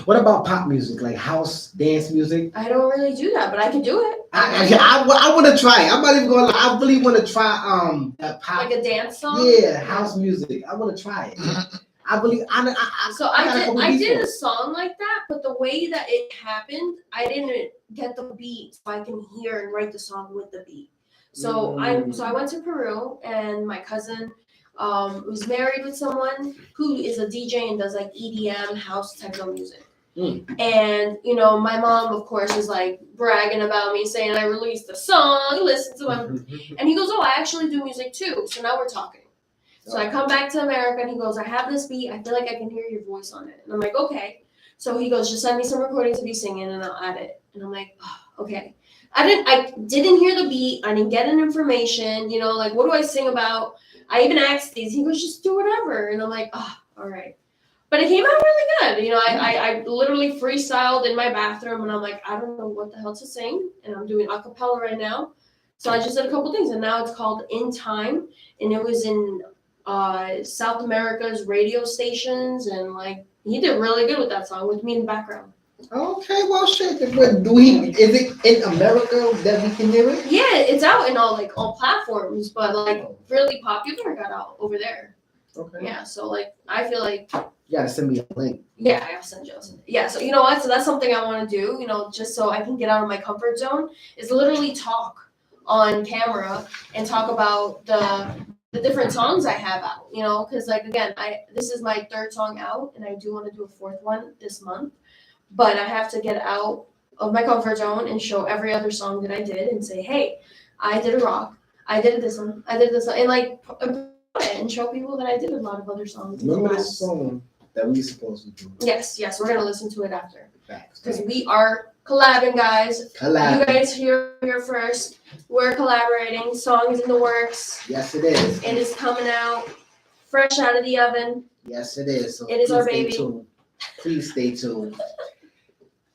What about pop music, like house dance music? I don't really do that, but I can do it. I want to try. I'm not even going. I really want to try that pop. Like a dance song. Yeah, house music. I want to try it. I believe. So I did a song like that, but the way that it happened, I didn't get the beat, so I can hear and write the song with the beat. So I went to Peru, and my cousin was married with someone who is a DJ and does like EDM house techno music. And you know, my mom of course is like bragging about me, saying I released a song, listen to him. And he goes, oh, I actually do music too. So now we're talking. So I come back to America and he goes, I have this beat, I feel like I can hear your voice on it. And I'm like, okay. So he goes, just send me some recordings to be singing and I'll add it. And I'm like, oh, okay. I didn't hear the beat, I didn't get an information, you know, like what do I sing about? I even asked these. He goes, just do whatever. And I'm like, oh, all right. But it came out really good. You know, I literally freestyled in my bathroom and I'm like, I don't know what the hell to sing. And I'm doing a cappella right now. So I just did a couple things. And now it's called In Time. And it was in South America's radio stations. And like, he did really good with that song with me in the background. Okay, well, shit. Is it in America that we can hear it? Yeah, it's out in all platforms, but like really popular got out over there. Okay. Yeah, so like I feel like You gotta send me a link. yeah, I'll send you. Yeah, so you know what? So that's something I want to do. You know, just so I can get out of my comfort zone is literally talk on camera and talk about the different songs I have out. You know, because like again, this is my third song out, and I do want to do a fourth one this month. But I have to get out of my comfort zone and show every other song that I did and say, hey, I did a rock, I did this one, I did this one, and like and show people that I did a lot of other songs. Remember this song that we supposed to do? Yes, we're gonna listen to it after Facts. because we are collabing, guys. Collab. You guys here first. We're collaborating. Song is in the works. Yes, it is. It is coming out fresh out of the oven. Yes, it is. So It is our stay baby. tuned. Please stay tuned.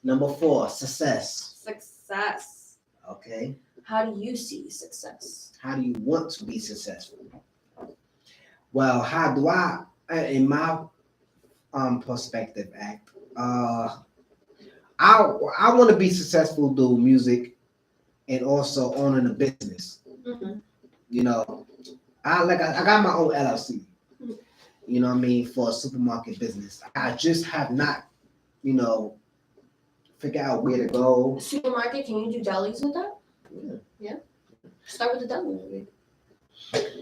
Number 4, success. Success. Okay. How do you see success? How do you want to be successful? Well, how do I, in my perspective, act? I want to be successful doing music and also owning a business. Mm-hmm. You know, I got my own LLC. You know what I mean, for a supermarket business. I just have not, you know, figure out where to go. Supermarket, can you do delis with that? Yeah. Start with the deli maybe.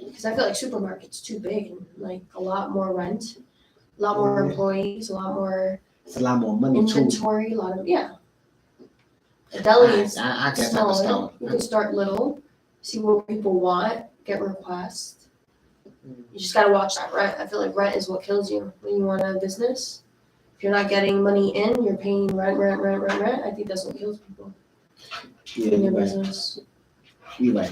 Because I feel like supermarket's too big and like a lot more rent, a lot more employees, a lot more It's a lot more money too. inventory, a lot of A deli is I guess I small. can start. You can start little, see what people want, get requests. You just gotta watch that rent. I feel like rent is what kills you when you want a business. If you're not getting money in, you're paying rent. I think that's what kills people Yeah, in you're your right. business. You right.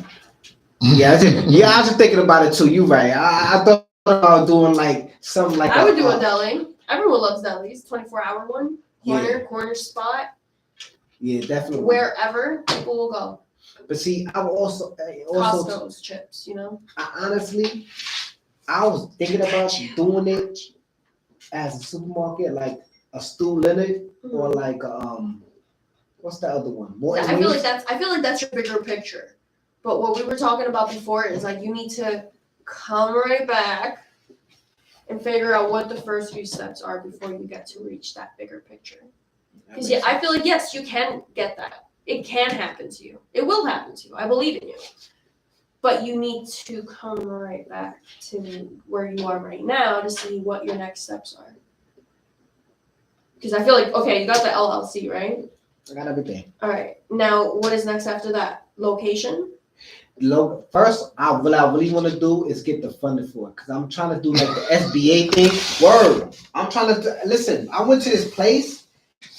Yeah, I was just thinking about it too. You right. I thought about doing like something like I would do a deli. Everyone loves delis. 24-hour one. Corner spot. Yeah, definitely. Wherever people will go. But see, I would also Costco's chips, you know? honestly, I was thinking about doing it as a supermarket, like a Stu Leonard or like what's the other one? Yeah, I feel like that's your bigger picture. But what we were talking about before is like you need to come right back and figure out what the first few steps are before you get to reach that bigger picture. Because I feel like yes, you can get that. It can happen to you. It will happen to you. I believe in you. But you need to come right back to where you are right now to see what your next steps are. Because I feel like, okay, you got the LLC, right? I got everything. All right. Now, what is next after that? Location? First, what I really want to do is get the funding for it because I'm trying to do like the SBA thing. Word. I'm trying to listen. I went to this place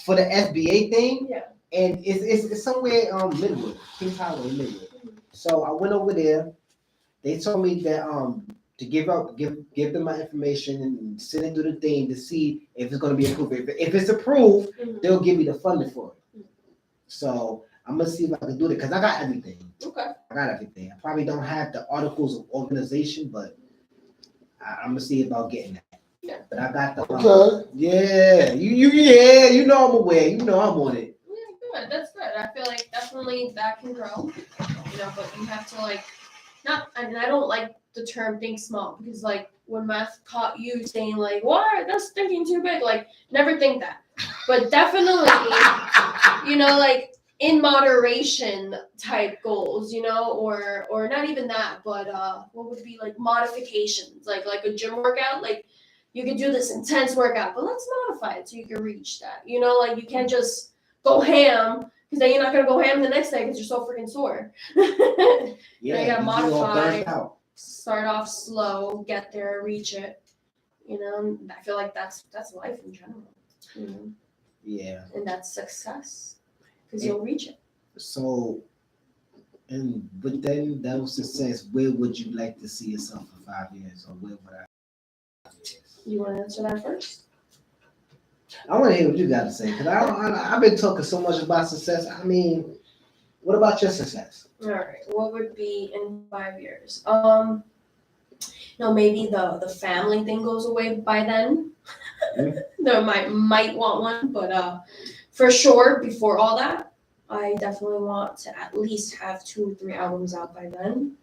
for the SBA thing. Yeah. And it's somewhere Midwood, Kings Highway, Midwood. So I went over there. They told me that to give them my information and send it through the thing to see if it's going to be approved. If it's approved, they'll give me the funding for it. So I'm gonna see if I can do it because I got everything. Okay. I got everything. I probably don't have the articles of organization, but I'm gonna see about getting that. Yeah. But I got the. Okay. Yeah, you know I'm aware. You know I'm on it. Yeah, good. That's good. I feel like definitely that can grow. But you have to like not. I mean, I don't like the term think small because like when Math caught you saying like, "What? That's thinking too big." Like, never think that. But definitely, like in moderation type goals, or not even that, but what would be like modifications, like a gym workout, like you could do this intense workout, but let's modify it so you can reach that, like you can't just go ham because then you're not gonna go ham the next day because you're so freaking sore. You gotta modify, start off slow, get there, reach it. I feel like that's life in general. Yeah. And that's success because you'll reach it. So, but then that was success. Where would you like to see yourself in 5 years, or where would I? You want to answer that first? I want to hear what you got to say because I've been talking so much about success. I mean, what about your success? All right. What would be in 5 years? Maybe the family thing goes away by then. There might want one, but for sure before all that, I definitely want to at least have 2 or 3 albums out by then.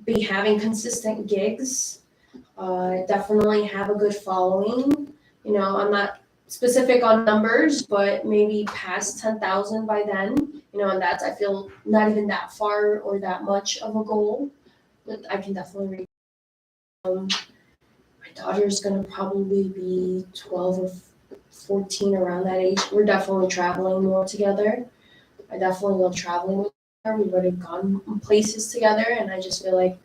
Be having consistent gigs. Definitely have a good following. I'm not specific on numbers, but maybe past 10,000 by then. And that's, I feel, not even that far or that much of a goal, but I can definitely reach. My daughter's gonna probably be 12 or 14, around that age. We're definitely traveling more together. I definitely love traveling with her. We've already gone places together, and I just feel like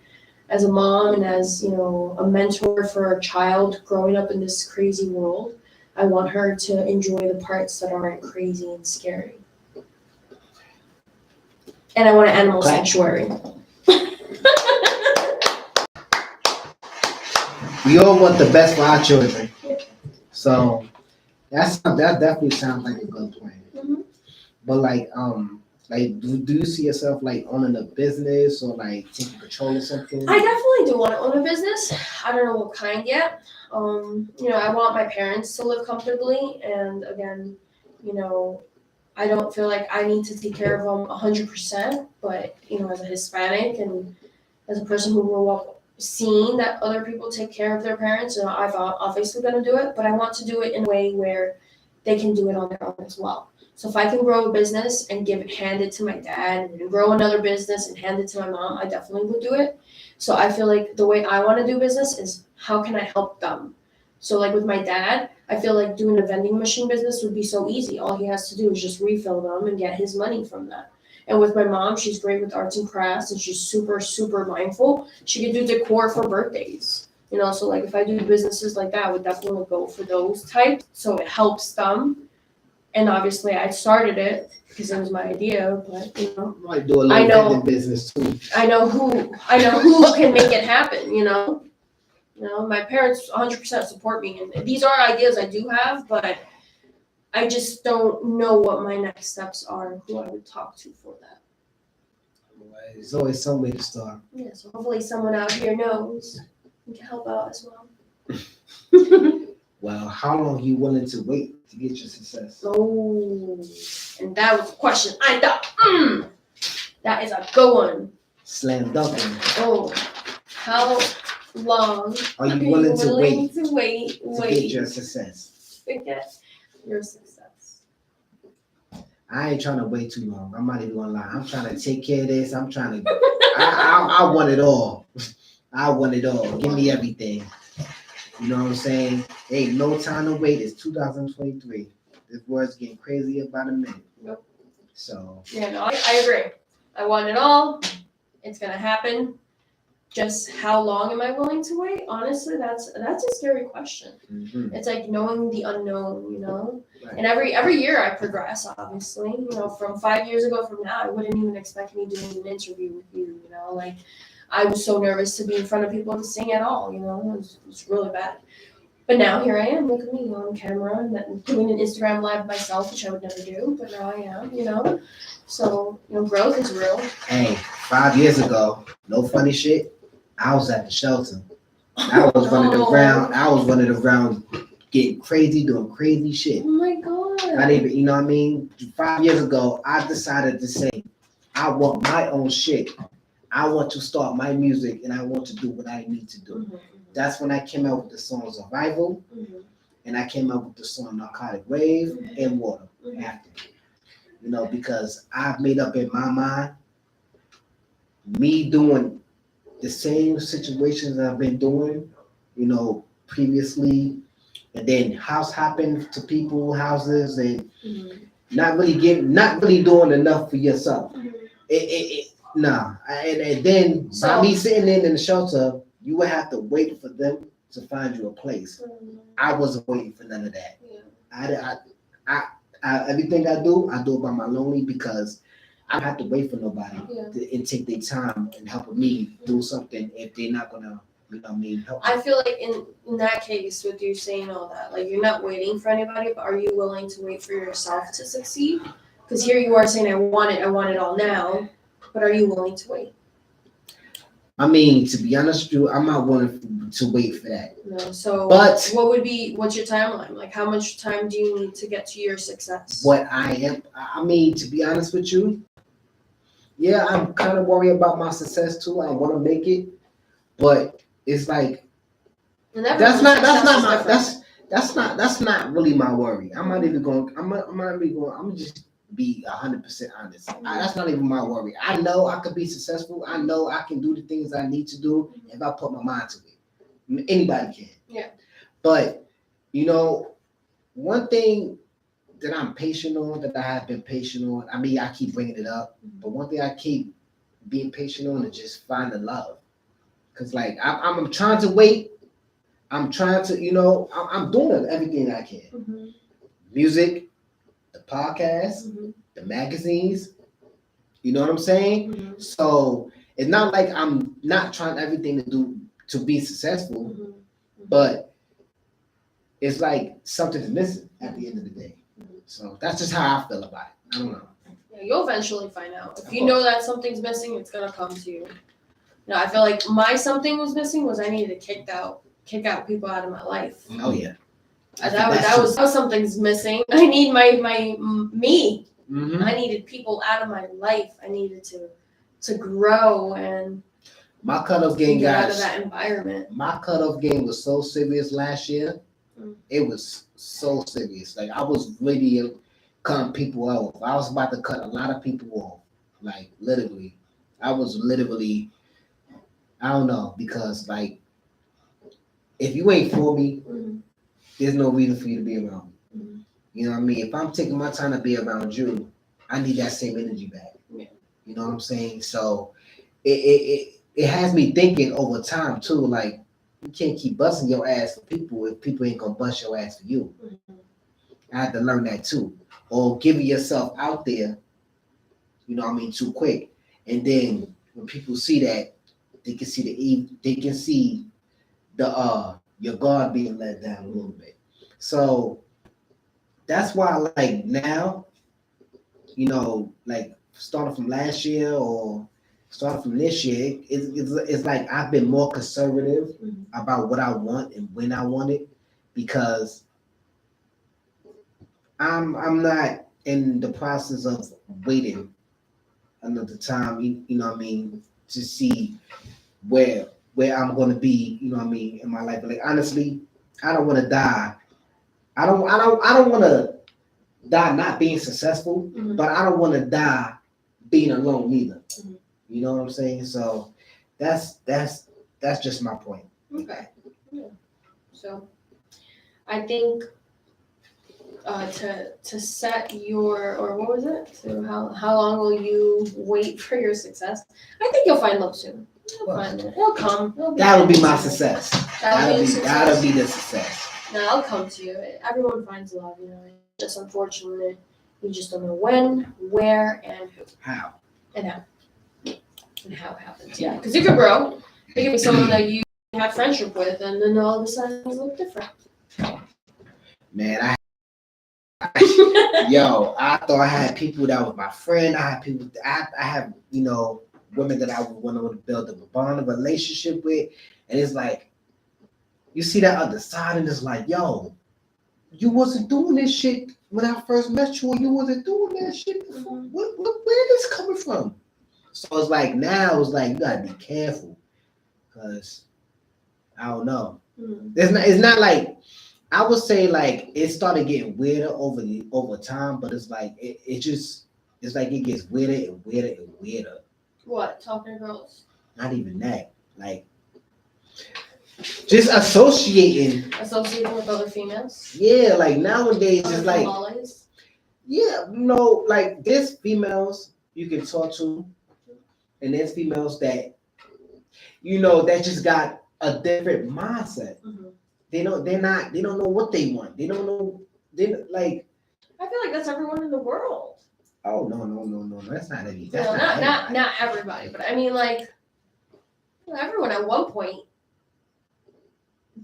as a mom and as, a mentor for a child growing up in this crazy world, I want her to enjoy the parts that aren't crazy and scary. And I want an animal sanctuary. We all want the best for our children. So that definitely sounds like a good plan. Mm-hmm. But do you see yourself like owning a business or like taking control of something? I definitely do want to own a business. I don't know what kind yet. I want my parents to live comfortably, and again, I don't feel like I need to take care of them 100%. But as a Hispanic and as a person who grew up seeing that other people take care of their parents, I've obviously going to do it. But I want to do it in a way where they can do it on their own as well. So if I can grow a business and hand it to my dad, and grow another business and hand it to my mom, I definitely would do it. So I feel like the way I want to do business is how can I help them? So like with my dad, I feel like doing a vending machine business would be so easy. All he has to do is just refill them and get his money from that. And with my mom, she's great with arts and crafts, and she's super, super mindful. She can do decor for birthdays. So like if I do businesses like that, I would definitely go for those types. So it helps them. And obviously, I started it because it was my idea. But might do a little vending business too. I know who can make it happen. My parents 100% support me, and these are ideas I do have, but I just don't know what my next steps are. Who I would talk to for that. There's always some way to start. Yeah. So hopefully, someone out here knows and can help out as well. Well, how long are you willing to wait to get your success? Oh, and that was a question I thought, that is a good one. Slam dunk. Oh, how long are you willing to wait to get your success? To get your success. I ain't trying to wait too long. I'm not even gonna lie. I'm trying to take care of this. I'm trying to. I want it all. I want it all. Give me everything. You know what I'm saying? Ain't no time to wait. It's 2023. This world's getting crazy about a minute. Nope. So. Yeah, no, I agree. I want it all. It's gonna happen. Just how long am I willing to wait? Honestly, that's a scary question. Mm-hmm. It's like knowing the unknown, Right. And every year I progress, obviously. From 5 years ago from now, I wouldn't even expect me doing an interview with you, Like I was so nervous to be in front of people and sing at all, you know, it was really bad. But now here I am, look at me on camera and then doing an Instagram live myself, which I would never do, but now I am, you know. So, you know, growth is real. Hey, 5 years ago, no funny shit. I was at the shelter. I was running around getting crazy, doing crazy shit. Oh my god. Not even, you know what I mean? 5 years ago, I decided to say, I want my own shit. I want to start my music and I want to do what I need to do. Mm-hmm. That's when I came out with the song Survival, and I came out with the song Narcotic Wave and Water after. You know, because I've made up in my mind, me doing the same situations I've been doing, you know, previously, and then house hopping to people's houses and not really doing enough for yourself. And then by me sitting in the shelter, you would have to wait for them to find you a place. I wasn't waiting for none of that. Yeah. I everything I do it by my lonely because I don't have to wait for nobody and take their time and helping me do something if they're not gonna, you know what I mean, help me. I feel like in that case, with you saying all that, like you're not waiting for anybody, but are you willing to wait for yourself to succeed? Because here you are saying, I want it all now, but are you willing to wait? I mean, to be honest with you, I'm not willing to wait for that. No. So But what's your timeline? Like how much time do you need to get to your success? I mean, to be honest with you, yeah, I'm kind of worried about my success too. I want to make it, but it's like that's not really my worry. I'm just be 100% honest. That's not even my worry. I know I could be successful. I know I can do the things I need to do if I put my mind to it. Anybody can. Yeah. But you know, one thing that I'm patient on, that I have been patient on. I mean, I keep bringing it up, but one thing I keep being patient on is just finding love. Cause like I'm trying to wait. I'm trying to, you know, I'm doing everything I can. Music, the podcast, the magazines. You know what I'm saying? So it's not like I'm not trying everything to do to be successful, but it's like something's missing at the end of the day. So that's just how I feel about it. I don't know. Yeah, you'll eventually find out. If you know that something's missing, it's gonna come to you. No, I feel like my something was missing was I needed to kick out people out of my life. Oh yeah. That was something's missing. I need my me. I needed people out of my life. I needed to grow and my cutoff game, get guys. out of that environment. My cutoff game was so serious last year. It was so serious. Like I was really cutting people off. I was about to cut a lot of people off. Like literally, I was literally. I don't know, because like if you ain't for me, there's no reason for you to be around me. You know what I mean? If I'm taking my time to be around you, I need that same energy back. Yeah. You know what I'm saying? So it has me thinking over time too, like you can't keep busting your ass for people if people ain't gonna bust your ass for you. I had to learn that too. Or giving yourself out there, you know what I mean, too quick. And then when people see that, they can see the your guard being let down a little bit. So that's why like now, you know, like starting from last year or starting from this year, it's like I've been more conservative about what I want and when I want it, because I'm not in the process of waiting another time, you know what I mean, to see where I'm gonna be, you know what I mean, in my life. But like honestly, I don't want to die. I don't want to die not being successful, but I don't want to die being alone either. You know what I'm saying? So that's just my point. Okay. Yeah. So I think to set your, or what was it? So how long will you wait for your success? I think you'll find love soon. You'll find it. It'll come. That'll be my success. That'll be the success. No, it'll come to you. Everyone finds love, you know. It's just unfortunate. You just don't know when, where, and who. How. And how. and how it happens. Yeah, because you could grow. It could be someone that you have friendship with, and then all of a sudden things look different. Man, I thought I had people that was my friend. I had people. I have women that I would want to build a bond, a relationship with, and it's like you see that other side, and it's like, yo, you wasn't doing this shit when I first met you, or you wasn't doing that shit before. Where this coming from? So it's like now it's like you gotta be careful, cause I don't know. It's not like I would say like it started getting weirder over time, but it's like it's like it gets weirder and weirder and weirder. What, talking to girls? Not even that. Like just associating Associating with other females? Yeah, like nowadays Other it's like tamales? like there's females you can talk to, and there's females that that just got a different mindset. Mm-hmm. They don't know what they want. They don't know like. I feel like that's everyone in the world. Oh no, that's not any. That's not everybody, but I mean like everyone at one point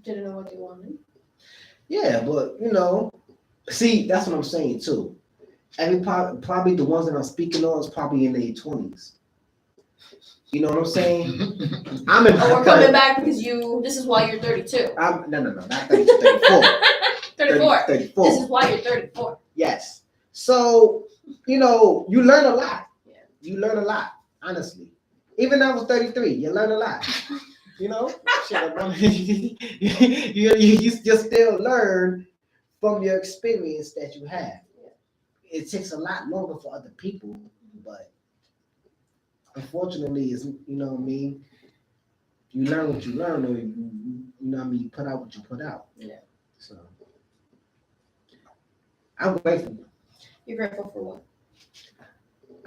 didn't know what they wanted. Yeah, but see, that's what I'm saying too. Probably the ones that I'm speaking on is probably in their 20s. You know what I'm saying? We're coming back because this is why you're 32. No, not 32, 34. 34. 34. This is why you're 34. Yes. So, you learn a lot. Yeah. You learn a lot, honestly. Even though I was 33, you learn a lot. You still learn from your experience that you have. It takes a lot longer for other people, but unfortunately, it's what I mean. You learn what you learn, or you put out what you put out. Yeah. So I'm grateful. You're grateful for what?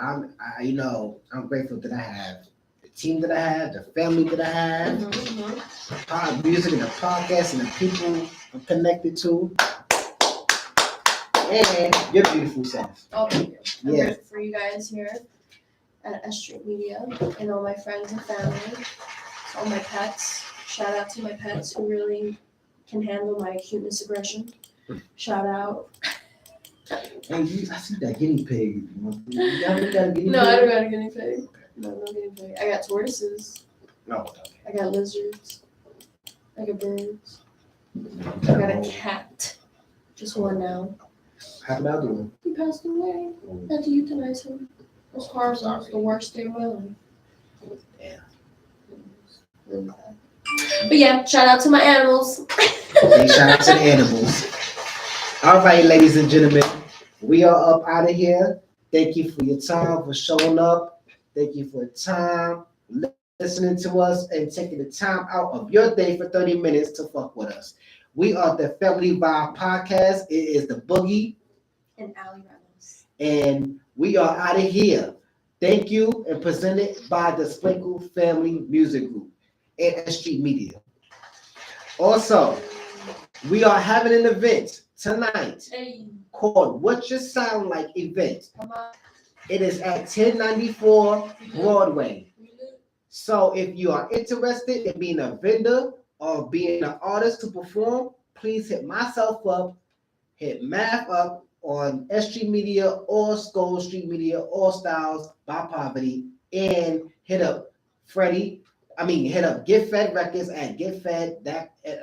I'm grateful that I have the team that I have, the family that I have, the music and the podcast and the people I'm connected to, and your beautiful self. Oh, thank you. I'm Yeah. grateful for you guys here at S.STREET Media and all my friends and family, all my pets. Shout out to my pets who really can handle my cuteness aggression. Shout out. Hey, I see that guinea pig. You got a guinea pig? No, I don't got a guinea pig. No guinea pig. I got tortoises. No, okay. I got lizards. I got birds. I got a cat. Just one now. How did I do? He passed away. I had to euthanize him. It was horrible. It was the worst day of my life. Yeah. Really bad. But yeah, shout out to my animals. Okay, shout out to the animals. All right, ladies and gentlemen, we are up out of here. Thank you for your time, for showing up. Thank you for the time, listening to us, and taking the time out of your day for 30 minutes to fuck with us. We are the Family Vibe Podcast. It is the Boogie. And Ali Ramos. And we are out of here. Thank you, and presented by the Sprinkle Family Music Group and S.STREET Media. Also, we are having an event tonight called What You Sound Like event. Come on. It is at 1094 Broadway. So if you are interested in being a vendor or being an artist to perform, please hit myself up, hit Math up on S.STREET Media or Skull Street Media or Styles by Poverty, and hit up hit up Get Fed Records at Get Fed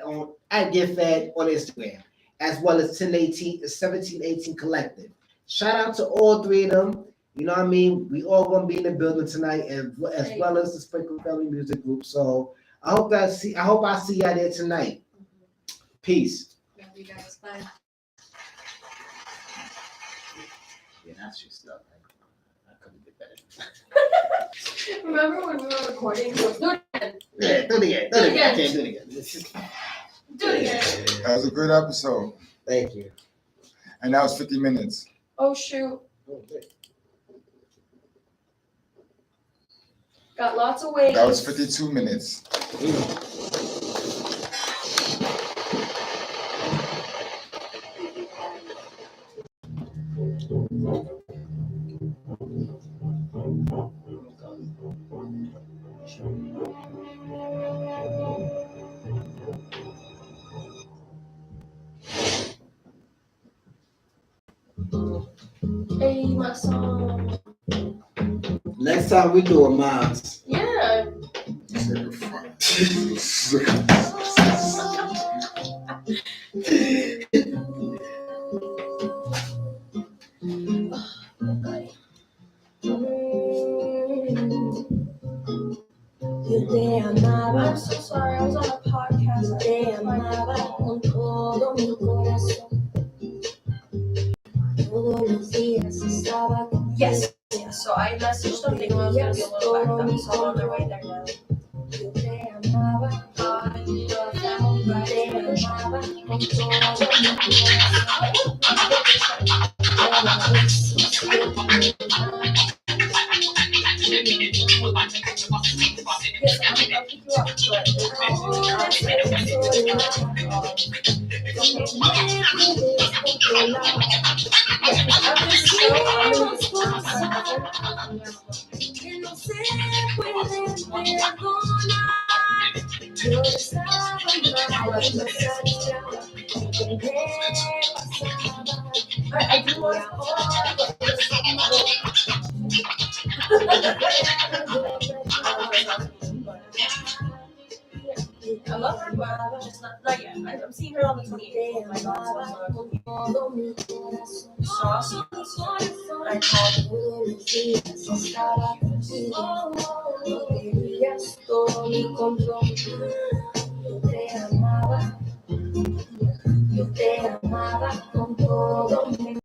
on Instagram, as well as 1718 Collective. Shout out to all three of them. You know what I mean? We all gonna be in the building tonight, as well as the Sprinkle Family Music Group. So I hope I see y'all there tonight. Peace. Love you guys. Bye. Yeah, that's your stuff. I couldn't get better. Remember when we were recording? Do it again. Yeah, do it again. Do it again. I can't do it again. Do it again. That was a good episode. Thank you. And that was 50 minutes. Oh shoot. Got lots of weight. That was 52 minutes. my song. Next time we do a Miles. Yeah. Yo te amaba. I'm so sorry, I was on a podcast. Yo te amaba con todo mi corazón. Todos los días estaba contigo. Yes. Yeah, so I messaged them. They know I was going to be a little backed up, so I'm on their way there now. Yo te amaba. Yo te amaba con todo mi Yes, I'll pick you up, que no se pueden perdonar. Yo estaba mal, no sabía qué pasaba. I do want I love her, but just not yet. I'm seeing her on the 28th. My daughter's sauce. I called Yo te amaba con todo mi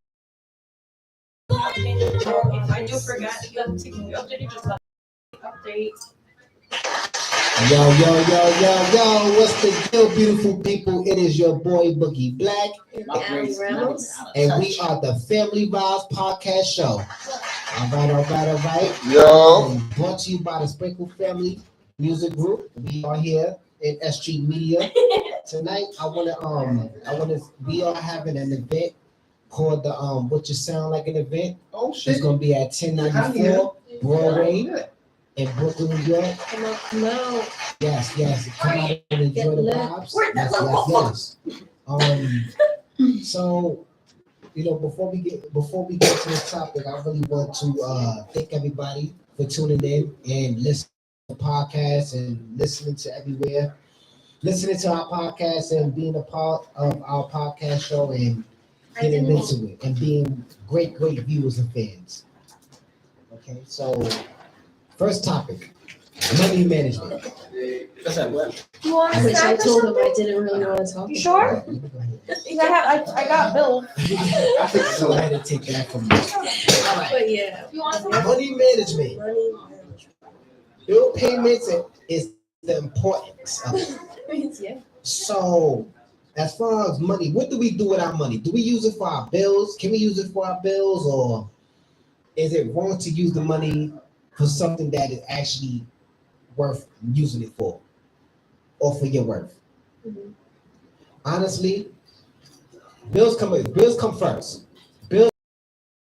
If I do forget to keep you updated, just let me update. Yo, what's the deal, beautiful people? It is your boy Boogie Black, and we are the Family Vibes Podcast Show. All right. Yo. Brought to you by the Sprinkle Family Music Group. We are here in S.STREET Media. Tonight, we are having an event called the What You Sound Like an event. Oh shit. It's gonna be at 1094 Broadway in Brooklyn, New York. Come out. Yes. Come out and enjoy the vibes. Yes. So, before we get to the topic, I really want to thank everybody for tuning in and listening to the podcast and listening to our podcast and being a part of our podcast show and getting into it and being great viewers and fans. Okay, so first topic, money management. What's that? What? You want Which I told him I didn't really want to talk. You sure? I got Bill. I think so. I had to take that from you. All right. But yeah, You want some? Money management. money management. Bill payments is the importance of it. Yeah. So, as far as money, what do we do with our money? Do we use it for our bills? Can we use it for our bills, or is it wrong to use the money for something that is actually worth using it for, or for your worth? Mhm. Honestly, bills come first. Bills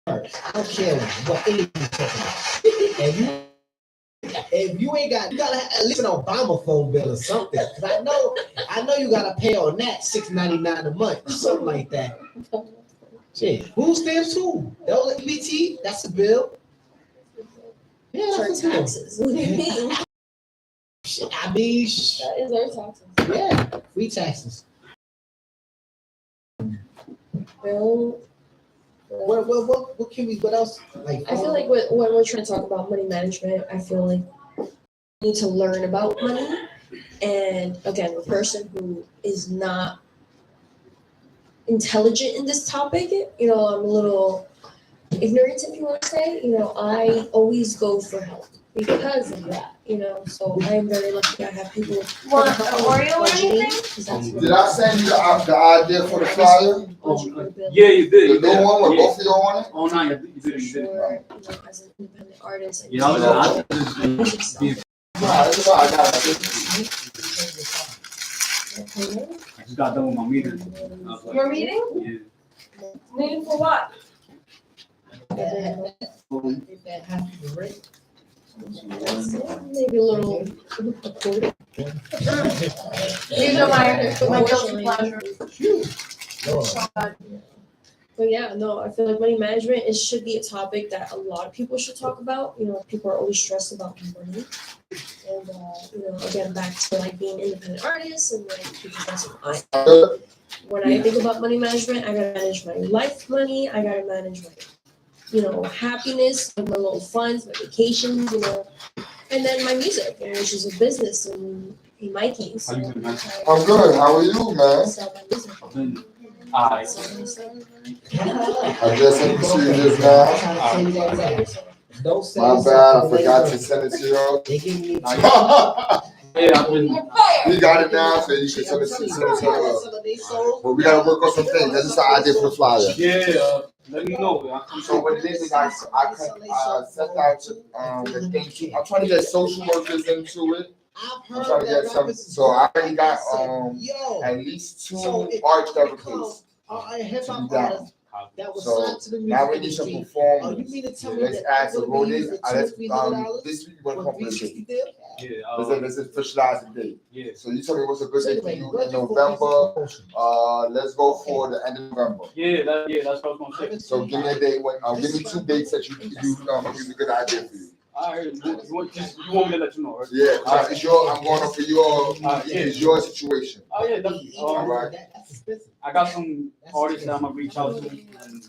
first. I don't care what anybody's talking about. If you ain't got, you gotta at least an Obama phone bill or something. Cause I know you gotta pay on that $6.99 a month, something like that. Shit, food stamps too. LGBT, that's a bill. Yeah, For that's a bill. taxes. What do you mean? Shit, That is our taxes. yeah, free taxes. Bill. What can we? What else? Like, I feel like when we're trying to talk about money management, I feel like we need to learn about money. And again, a person who is not intelligent in this topic, I'm a little ignorant, if you want to say. I always go for help because of that. So I am very lucky. I have people. Want an Oreo or anything? Did I send you the idea for the flyer? Yeah, you did. The new one with both of you on it? Oh, no, you did. Sure, as an independent artist. Yeah, I was being. No, it's fine. I got it. I just got done with my meeting. Your meeting? Yeah. Meeting for what? Maybe a little. These are my guilty pleasures. Lord. But yeah, no, I feel like money management it should be a topic that a lot of people should talk about. You know, people are always stressed about money, and you know, again, back to like being independent artists and like because that's what I. When I think about money management, I gotta manage my life money. I gotta manage my, you know, happiness, my little funds, my vacations, you know, and then my music, you know, which is a business in my case. How you been, man? I'm good. How are you, man? Sell my music. I've been alright. I just sent it to you just now. Don't say My bad. I forgot to send it to you. They give me Yeah, I've been. We got it now, so you should send it to her. But we gotta work on some things. That's just how I did for the flyer. Yeah, let me know. I'll come So what it is I sent out the thing too. I'm trying to get social workers into it. I'm trying to get some. So I already got at least 2 art therapists to be down. So now we need some performers. Let's add some road days. This week we're gonna come with a date. Yeah, Let's officialize the date. yeah. So you tell me what's a good date for you in November. Let's go for the end of November. Yeah, that's what I was gonna say. So give me a date when give me 2 dates that you give me a good idea for you. Alright, you want me to let you know, right? Yeah, it's your I'm going up for your it's your situation. Oh yeah, definitely. All right. I got some artists that I'm gonna reach out to and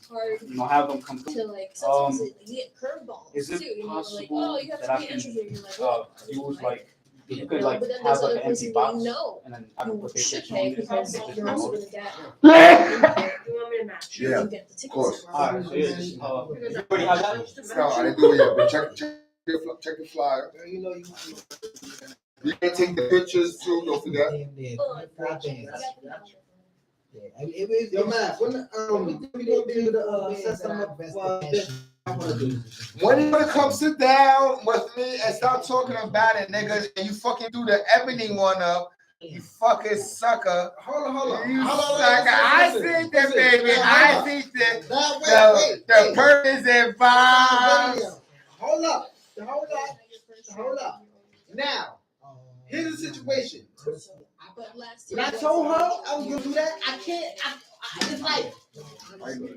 have them come To through. like sometimes you get curveballs Is it too. You know, like possible oh you have that to I be can introverted. You're like oh, use like you you could know, like but then have there's like other an empty places that box you know and then I can you put their should picture pay on it because and you're just also promote. gonna get. You want me to match? Yeah, You get the tickets. course. Alright, so yeah, just you already have that? No, I didn't do it yet, but check the flyer. You know, You gotta take the pictures too, don't forget. Yo, man, when we gonna do the set some up When you gonna come sit down with me and start talking about it, niggas, and you fucking do the ebony one up, you fucking sucker. Hold on. You sucker. I see that, baby. I see the purpose and vibes. Hold up. Now, here's the situation. When I told her I was gonna do that, I can't. It's like,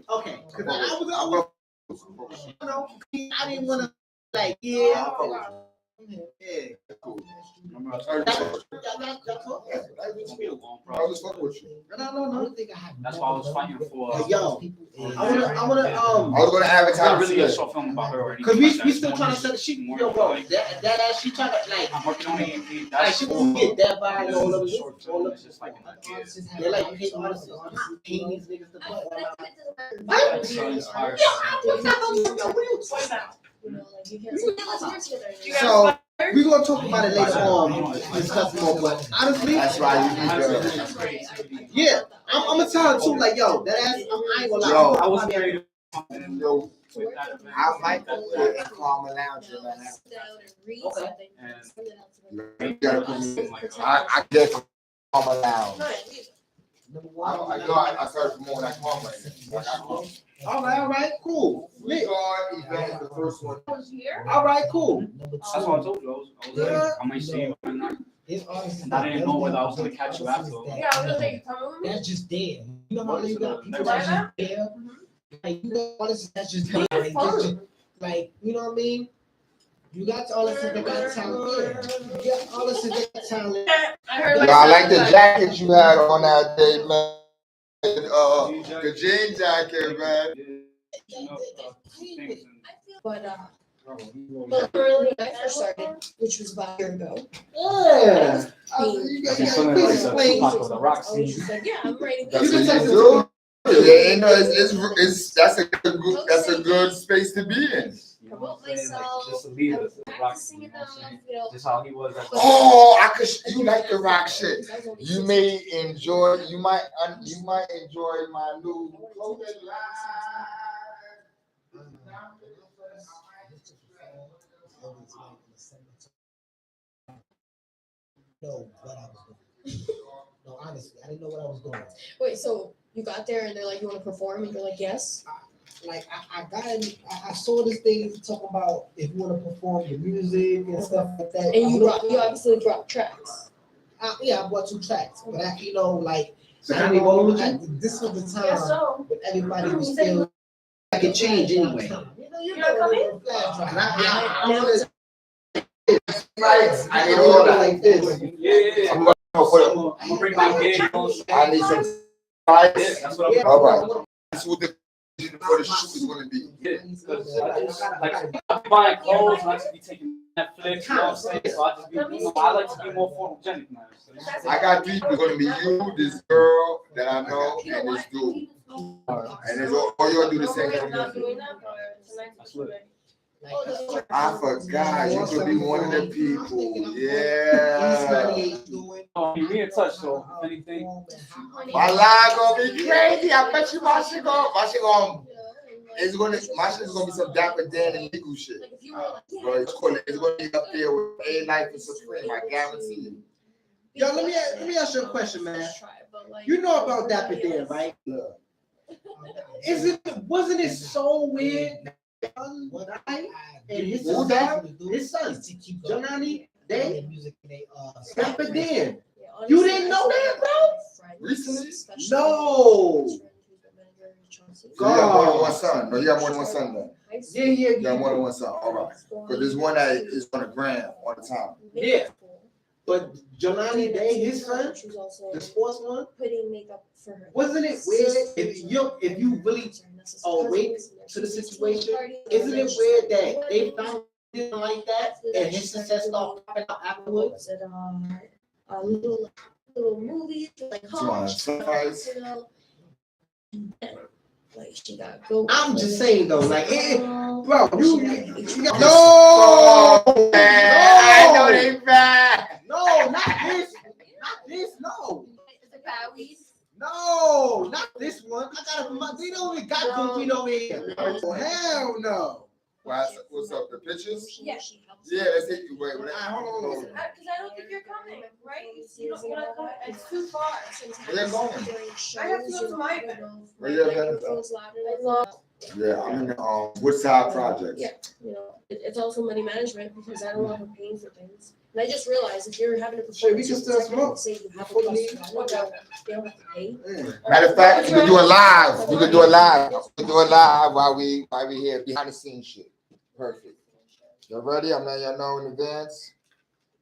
okay, because I didn't want to like, yeah. Remember I I told was fucking with you. No. that's why I was fighting for. Yo, I wanna I was gonna It's not advertise really a today. short film about her or anything. cause like that. we still trying to set the shit. Yo, bro, that ass, she trying to like. I'm working on it. Like That's she cool. will get that vibe all of It's a it. short film. It's just like an idea. They're like hate artists. I'm not paying these niggas to play. I'm so inspired. So we're gonna talk about it later on, discuss more. But honestly, That's why you need to. yeah, I'm gonna tell her too. Like, yo, that ass, I ain't gonna lie. Yo. I was creative. Yo, I might put in Karma Lounge in that house. You gotta put me. I get Karma Lounge. I started promoting that Karma. All right, cool. We are event the first one. All right, cool. That's what I told you. I was like, I might see you. And I didn't know whether I was gonna catch you after. Yeah, I was gonna say, you coming with me? That's just there. You know how you got people Next that's just there. Like you got artists that's just there. Like you know what I mean? You got artists that got talent. Yeah. You got artists that got talent. I like the jacket you had on that day, man. The jean jacket, man. But early when I first started, which was about a year ago, Yeah. You Like I was just like, yeah, I'm ready. That's what you do. Yeah, you know, that's a good space to be in. Promote myself. Just to leave I it was to the rock. practicing enough, you know. Just how he was. Oh, you like the rock shit. You might enjoy my new clothing No, what I was doing. No, honestly, I didn't know what I was doing. Wait, so you got there and they're like, you want to perform? And you're like, yes. Like I saw this thing talking about if you want to perform your music and stuff like that. And you obviously brought tracks. Yeah, I bought 2 tracks, but I, like So can we roll with you? This was the Yeah, time so. when everybody was You said still. I can change anyway. You're not coming? Lights, I need all that. Like this. Yeah. I'm gonna I'm gonna bring my big ones. I need some lights. That's what I'm. All right. This is what the for the shoot is gonna be. Yeah, because I just like I'm buying clothes and I just be taking Netflix, you know what I'm saying? So I just be, I like to be more photogenic now. I got three people. It's gonna be you, this girl that I know, and this dude. And it's all you gonna do the same We're not thing. doing that, or tonight's what? I forgot. You could be one of the people. Yeah. Oh, we in touch, so if anything. My live gonna be crazy. I bet you my shit gonna my shit is gonna be some Dapper Dan and legal shit. Like if you were like, Bro, it's gonna be up there with A Life and Supreme. I guarantee you. Yo, let me ask you a question, man. try, but like. You know about Dapper Dan, right? Wasn't it so weird? And his son, Jonani, they Dapper Dan. You didn't know that, bro? Recently? No. So you got more than one son. No, you got more than one son then. Yeah. You got more than one son. All right. But there's one that is on the gram all the time. Yeah. But Jonani Day, his son, She was also the sports one, putting makeup for her. wasn't it weird if you really awake to the situation? Isn't it weird that they found it like that and his success started popping out afterwards? At little movies like Sacrifice. you know. Like she got goat. I'm just saying though, like, bro, you got No, I know they bad. no, not this, no, Is it bad weed? no, not this one. I got they don't even got complete over here. Oh, hell no. What's up? The pictures? Yeah. Yeah, let's take you. Wait, Hold on. Because I don't think you're coming, right? You're not coming. It's too far. Where you going? I have to go to my event. Where you at? Yeah, I'm in the Woodside Projects. Yeah, you know, it's also money management because I don't want her paying for things. And I just realized if you're having a Sure, we performance, can still smoke. say you have a Before we customer, I know they don't have to pay. Matter of fact, we can do it live. We can do it live. We can do it live while we here behind the scenes shit. Perfect. Y'all ready? I'm letting y'all know in advance.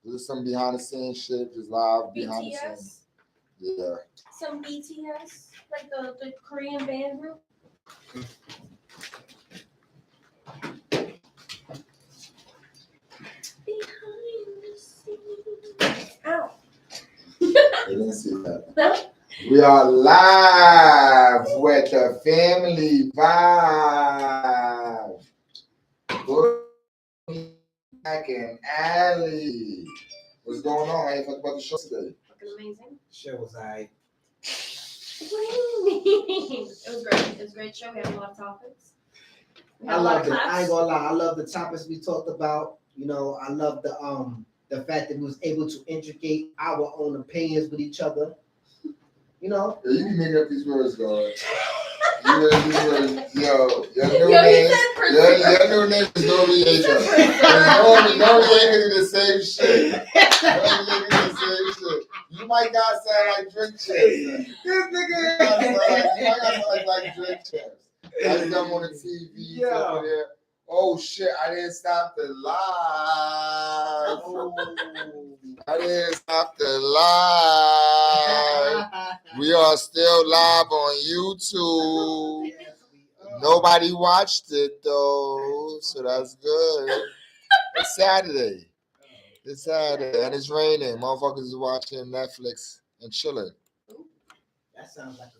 Do some behind the scenes shit, just live behind the scenes. BTS? Yeah. Some BTS? Like the Korean band group? Behind the scenes. Ow. I didn't see that. No? We are live with the family vibe. Back in Alley. What's going on? How you feel about the show today? Fucking amazing. Shit was alright. What do you mean? It was great. It was a great show. We had a lot of topics. We I had a lot love of it. I ain't claps. gonna lie. I love the topics we talked about. You know, I love the fact that we was able to integrate our own opinions with each other. You know, Yeah, you can make up these words, God. Your new Yo, name. he said Your new name is Noriega. Noriega do the same shit. Noriega do the same shit. You might not sound like drink chips. this nigga. You might not sound like drink chips. That's them on the TV over there. Oh shit, I didn't stop the live. I didn't stop the live. We are still live on YouTube. Nobody watched it though, so that's good. It's Saturday. It's Saturday and it's raining. Motherfuckers is watching Netflix and chilling. That sounds like a